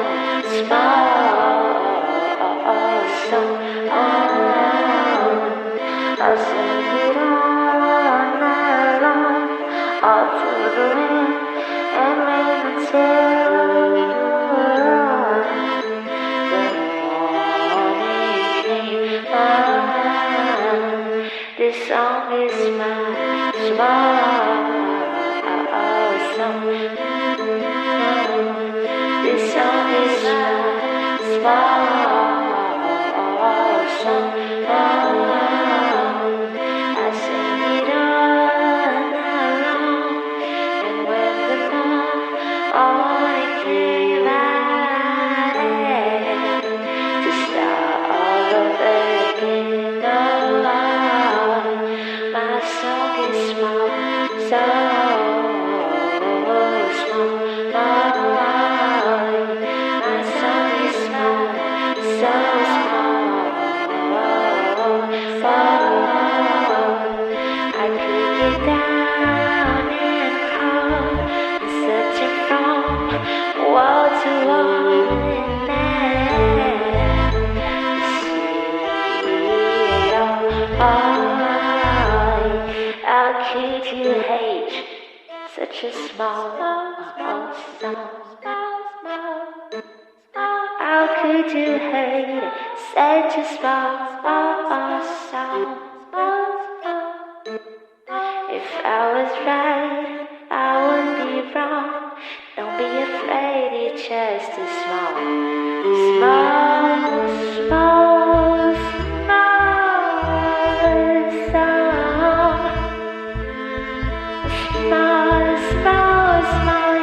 song. I sing it all night long, all through the wind and rain until the morning came. This song is my small song. This song is my small song. I sing it all night long, and when the morning came, I had to start all over again. My song is small, so small. My song is small, so small. I could get down and crawl, searching from wall to wall and how could you hate such a small song? How could you hate such a small song? If I was right, I wouldn't be wrong. Don't be afraid, it's just a small song. Small,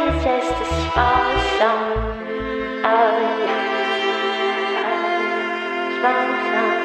it's just a small song. Oh, small song.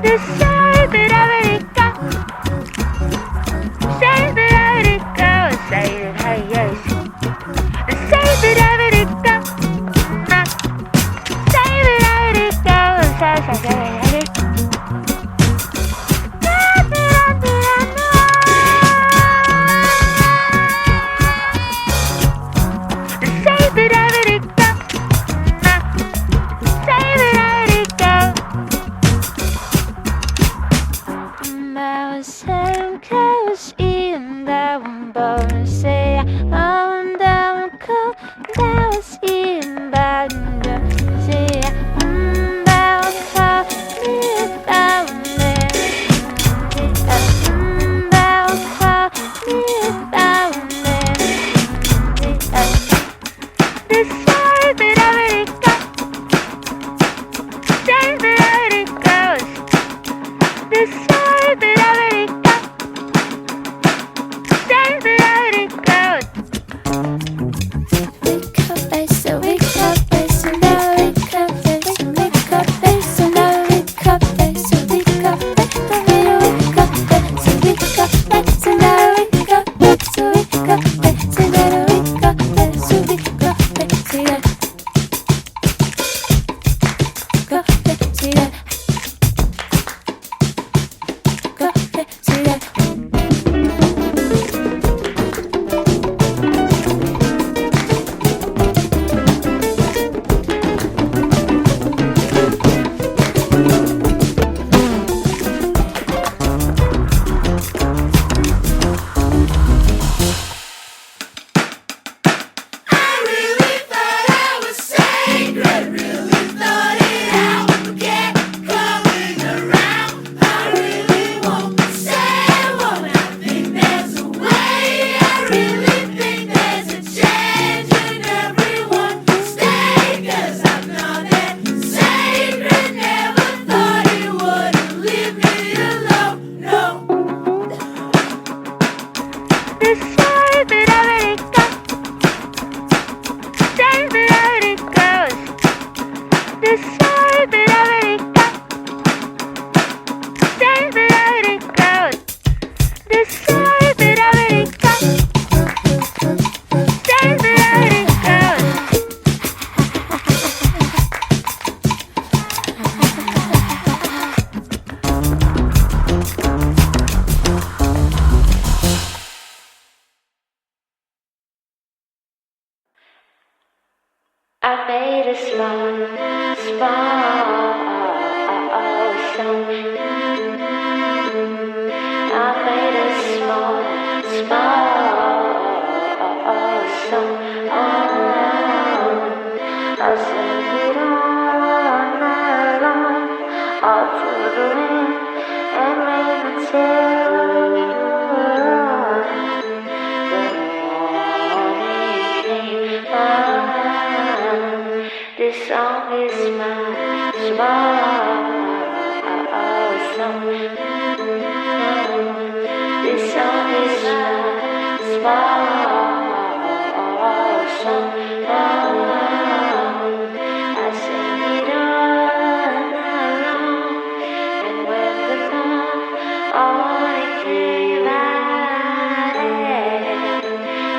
Decide that I already got. Say that I already go. Say that hey yes. Say that I already go. Nah. Say that I already go. Say that I already go. I made a small song. I made a small song. I sang it all night long, all through the wind and rain until the morning came. This song is my small song. This song is my small song. I sing it all night long, and when the morning came, I had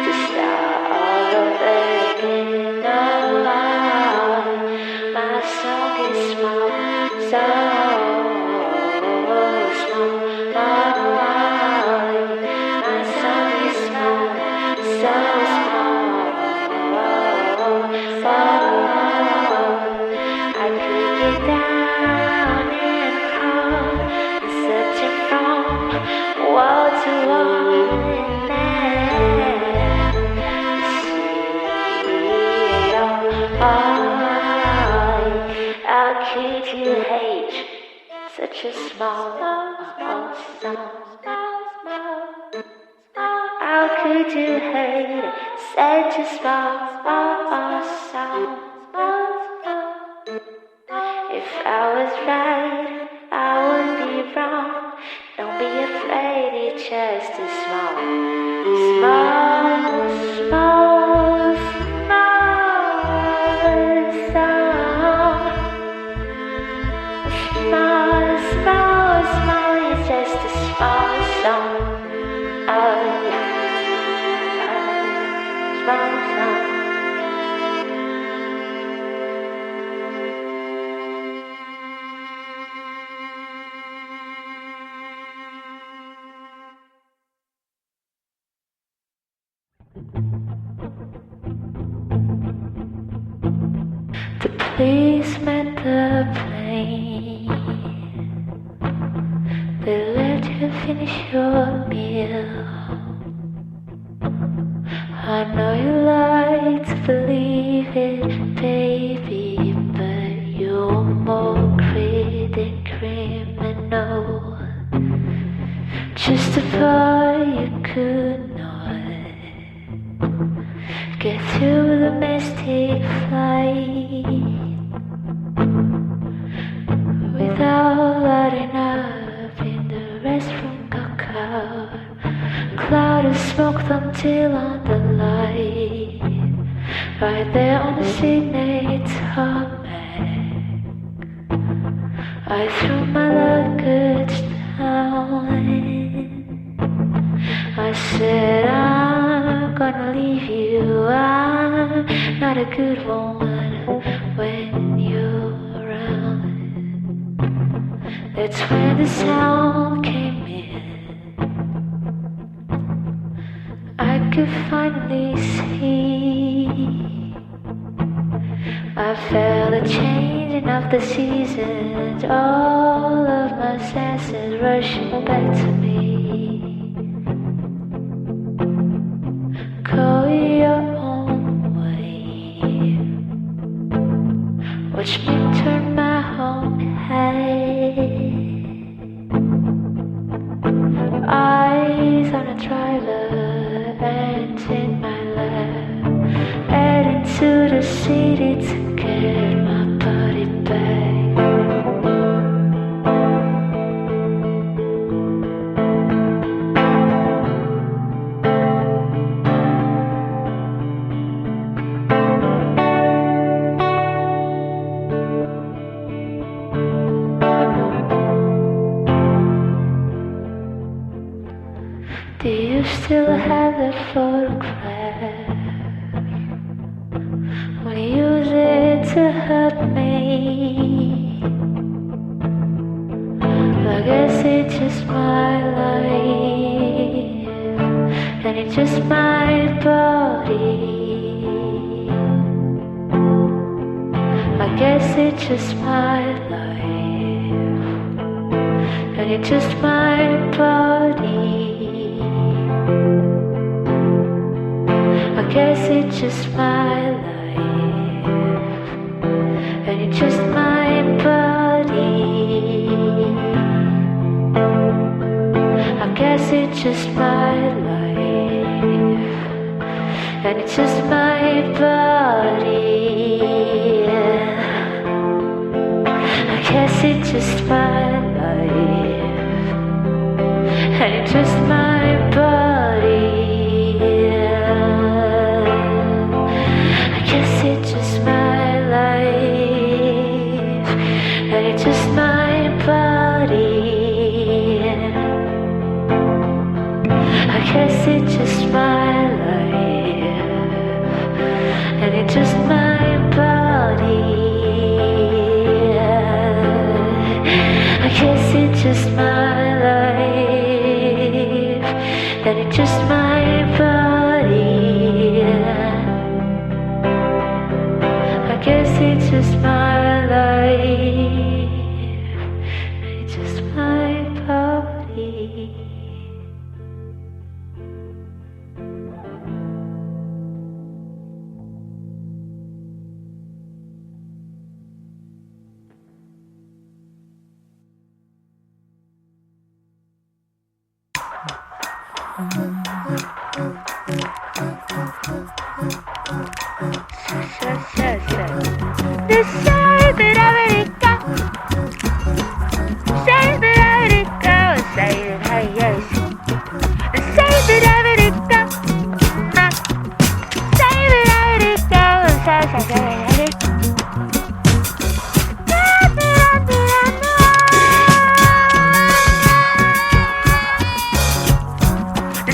to start all over again. Oh, my song is small, so small. My song is small, so small. I could get down and crawl, searching from wall to wall, and then see it all. How could you hate such a small song? How could you hate such a small song? If I was right, I would be wrong. Don't be afraid, it's just a small The policeman, the plane, they let you finish your meal. I know you like to believe it, baby, but you're more great than criminal. Justify you could not get through the domestic flight without lighting up in the restroom. Got caught, cloud of smoke until on the light, right there on the signature tarmac. I threw my luggage down. I said I'm gonna leave you. I'm not a good woman when you're around. That's when the sound came in. I could finally see. I felt a changing of the seasons, all of my senses rushing back to me. Go your own way. Watch me turn my own head. Eyes on a driver, hands in my lap, heading to the city to get my body back. Do you still have that photograph? When you use it to hurt me, I guess it's just my life, and it's just my body. I guess it's just my life, and it's just my body. I guess it's just my life, and it's just my body. I guess it's just my life, and it's just my body. I guess it's just my life, and it's just my body. I guess it's just my life, and it's just my body. I guess it's just my life, and it's just my body. I guess it's just my life, and it's just my body. I guess it's just my life, and it's just my body. The side that I let it go. Say that I let it go. Say that I yes. The side that I let it go. Say that I let it go. Say that I let it go. The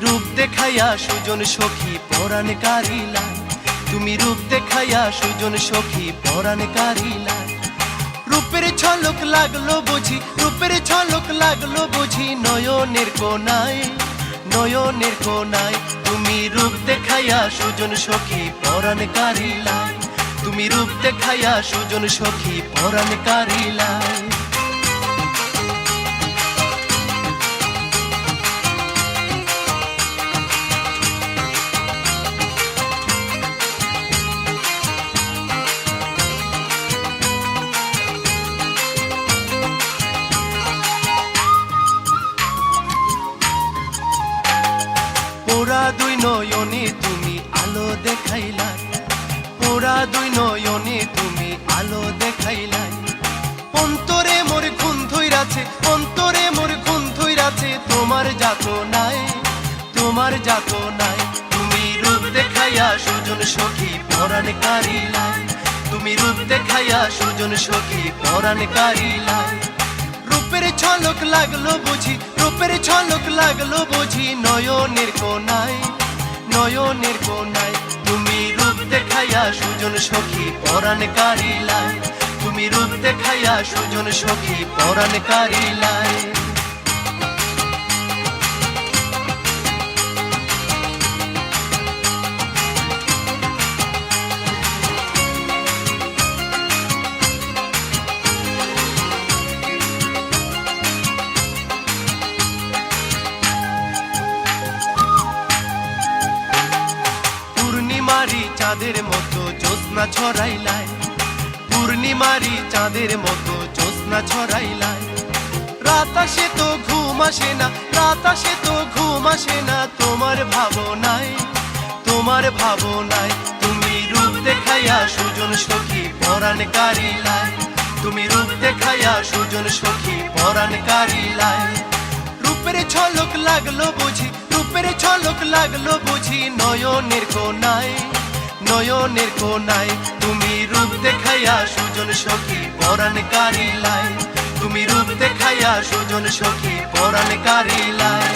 রূপ দেখাইয়া সুজন সখী পরাণ কারিলাই, তুমি রূপ দেখাইয়া সুজন সখী পরাণ কারিলাই। রূপের ঝলক লাগলো বুঝি, রূপের ঝলক লাগলো বুঝি নয়নের কোনায়, নয়নের কোনায়। তুমি রূপ দেখাইয়া সুজন সখী পরাণ কারিলাই, তুমি রূপ দেখাইয়া সুজন সখী পরাণ কারিলাই। পোড়া দুই নয়নে তুমি আলো দেখাইলাই, পোড়া দুই নয়নে তুমি আলো দেখাইলাই। অন্তরে মোর খুন ধইরাছে, অন্তরে মোর খুন ধইরাছে তোমার যাতনায়, তোমার যাতনায়। তুমি রূপ দেখাইয়া সুজন সখী পরাণ কারিলাই, তুমি রূপ দেখাইয়া সুজন সখী পরাণ কারিলাই। রূপের ঝলক লাগলো বুঝি, রূপের ঝলক লাগলো বুঝি নয়নের কোনায়, নয়নের কোনায়। তুমি রূপ দেখাইয়া সুজন সখী পরাণ কারিলাই, তুমি রূপ দেখাইয়া সুজন সখী পরাণ কারিলাই। পূর্ণিমারি চাঁদের মতো জ্যোৎস্না ছড়াইলাই, পূর্ণিমারি চাঁদের মতো জ্যোৎস্না ছড়াইলাই। রাত আসে তো ঘুম আসে না, রাত আসে তো ঘুম আসে না তোমার ভাবনায়, তোমার ভাবনায়। তুমি রূপ দেখাইয়া সুজন সখী পরাণ কারিলাই, তুমি রূপ দেখাইয়া সুজন সখী পরাণ কারিলাই। রূপের ঝলক লাগলো বুঝি, রূপের ঝলক লাগলো বুঝি নয়নের কোনায়, নয়নের কোনায়। তুমি রূপ দেখাইয়া সুজন সখী পরাণ কারিলাই, তুমি রূপ দেখাইয়া সুজন সখী পরাণ কারিলাই।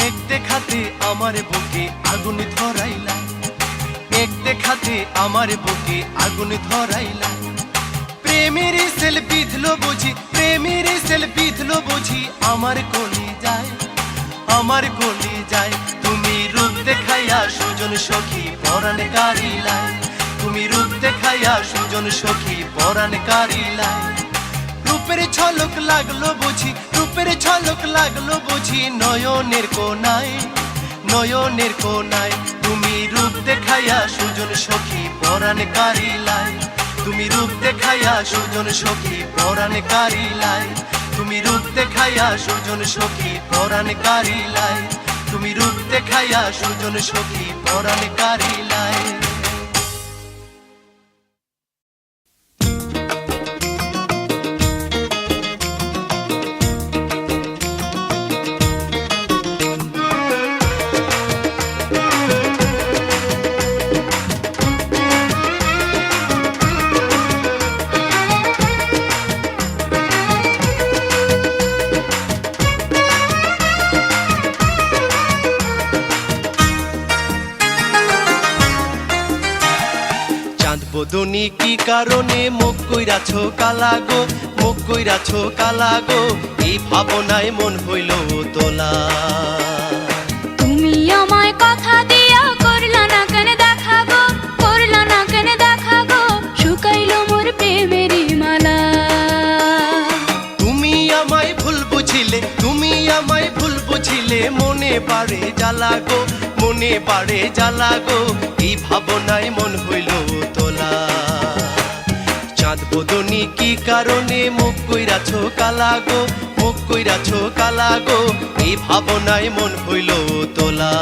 এক দেখাতে আমার বুকে আগুন ধরাইলা, এক দেখাতে আমার বুকে আগুন ধরাইলা। প্রেমের সেল বিধলো বুঝি, প্রেমের সেল বিধলো বুঝি আমার কলি যায়, আমার কলি যায়। তুমি রূপ দেখাইয়া সুজন সখী পরাণ কারিলাই, তুমি রূপ দেখাইয়া সুজন সখী পরাণ কারিলাই। রূপের ঝলক লাগলো বুঝি, রূপের ঝলক লাগলো বুঝি নয়নের কোনায়, নয়নের কোনায়। তুমি রূপ দেখাইয়া সুজন সখী পরাণ কারিলাই, তুমি রূপ দেখাইয়া সুজন সখী পরাণ কারিলাই, তুমি রূপ দেখাইয়া সুজন সখী পরাণ কারিলাই, তুমি রূপ দেখাইয়া সুজন সখী পরাণ কারিলাই। বদনি কি কারণে মুখ কইরাছো কালা গো, মুখ কইরাছো কালা গো, এই ভাবনায় মন হইল তোলা। তুমি আমায় কথা দিয়া করলা না কেন দেখা গো, করলা না কেন দেখা গো, শুকাইলো মোর প্রেমেরই মালা। তুমি আমায় ভুল বুঝিলে, তুমি আমায় ভুল বুঝিলে, মনে পারে জ্বালা গো, মনে পারে জ্বালা গো, এই ভাবনায় মন হইল তোলা। চাঁদ বদনি কি কারণে মুখ কইরাছো কালা গো, মুখ কইরাছো কালা গো, এই ভাবনায় মন হইল তোলা।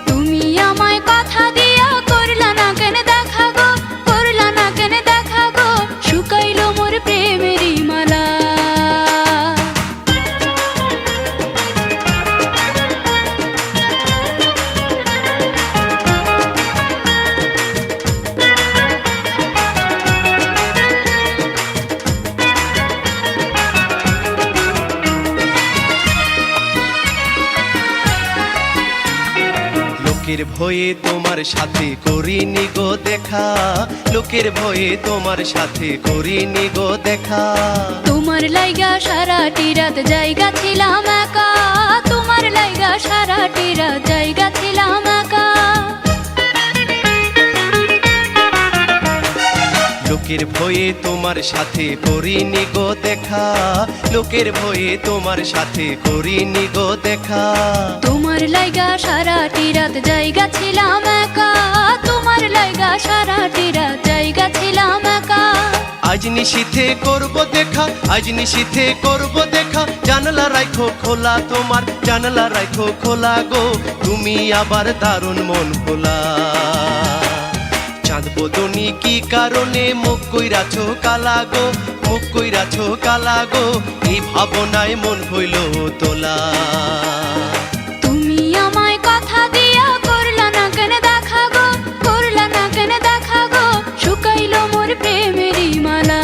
তুমি আমায় কথা দিয়া করলা না কেন দেখা গো, করলা না কেন দেখা গো, শুকাইলো মোর প্রেমেরই ভয়ে তোমার সাথে করিনি গো দেখা, লোকের ভয়ে তোমার সাথে করিনি গো দেখা। তোমার লাইগা সারাটি রাত জায়গা ছিলাম একা, তোমার লাইগা সারাটি রাত জায়গা ছিলাম একা। লোকের ভয়ে তোমার সাথে করিনি গো দেখা, লোকের ভয়ে তোমার সাথে করিনি গো দেখা। তোমার লাইগা সারাটি রাত জায়গা ছিলাম একা, তোমার লাইগা সারাটি রাত জায়গা ছিলাম একা। আজ নিশীথে করব দেখা, আজ নিশীথে করব দেখা, জানলা রাখো খোলা তোমার, জানলা রাখো খোলা গো, তুমি আবার দারুণ মন ভোলা। চাঁদ বদনি কি কারণে মুখ কইরাছো কালা গো, মুখ কইরাছো কালা গো, এই ভাবনায় মন হইল তোলা। তুমি আমায় কথা দিয়া করলা না কেন দেখা গো, করলা না কেন দেখা গো, শুকাইলো মোর প্রেমেরই মালা।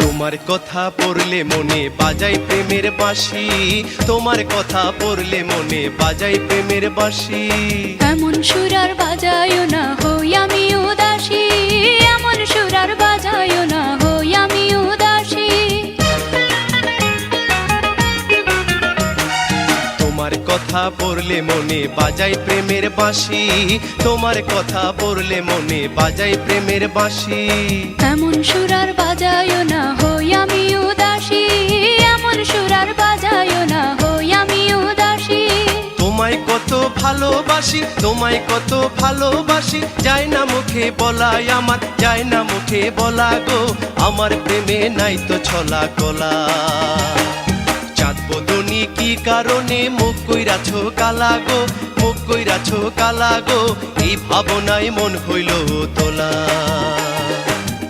তোমার কথা পড়লে মনে বাজাই প্রেমের বাঁশি, তোমার কথা পড়লে মনে বাজাই প্রেমের বাঁশি। এমন সুরার বাজায়ও না হই আমি উদাসী, এমন সুরার বাজায়ও না হই আমি উদাসী। তোমার কথা পড়লে মনে বাজাই প্রেমের বাঁশি, তোমার কথা পড়লে মনে বাজাই প্রেমের বাঁশি। এমন সুরার বাজায়ও না হই আমি উদাসী, এমন সুরার বাজায়ও না হই আমি উদাসী। তোমায় কত ভালোবাসি, তোমায় কত ভালোবাসি, যায় না মুখে বলাই আমার, যায় না মুখে বলা গো, আমার প্রেমে নাই তো ছলা কলা। চাঁদ বদনি কি কারণে মুখ কইরাছো কালা গো, মুখ কইরাছো কালা গো, এই ভাবনায় মন হইল তোলা।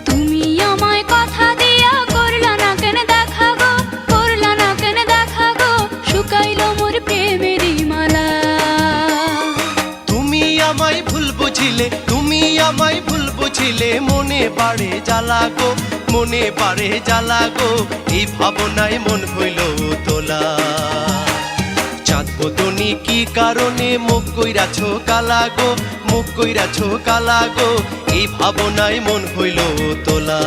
তুমি আমায় কথা দিয়া করলা না কেন দেখা গো, করলা না কেন দেখা গো, শুকাইলো মোর প্রেমেরই মালা। তুমি আমায় ভুল বুঝিলে, তুমি আমায় ভুল বুঝিলে, মনে বাড়ে জ্বালা গো, মনে বাড়ে জ্বালা গো, এই ভাবনায় মন হইল তোলা। চাঁদ বদনি কি কারণে মুখ কইরাছো কালা গো, মুখ কইরাছো কালা গো, এই ভাবনায় মন হইল তোলা।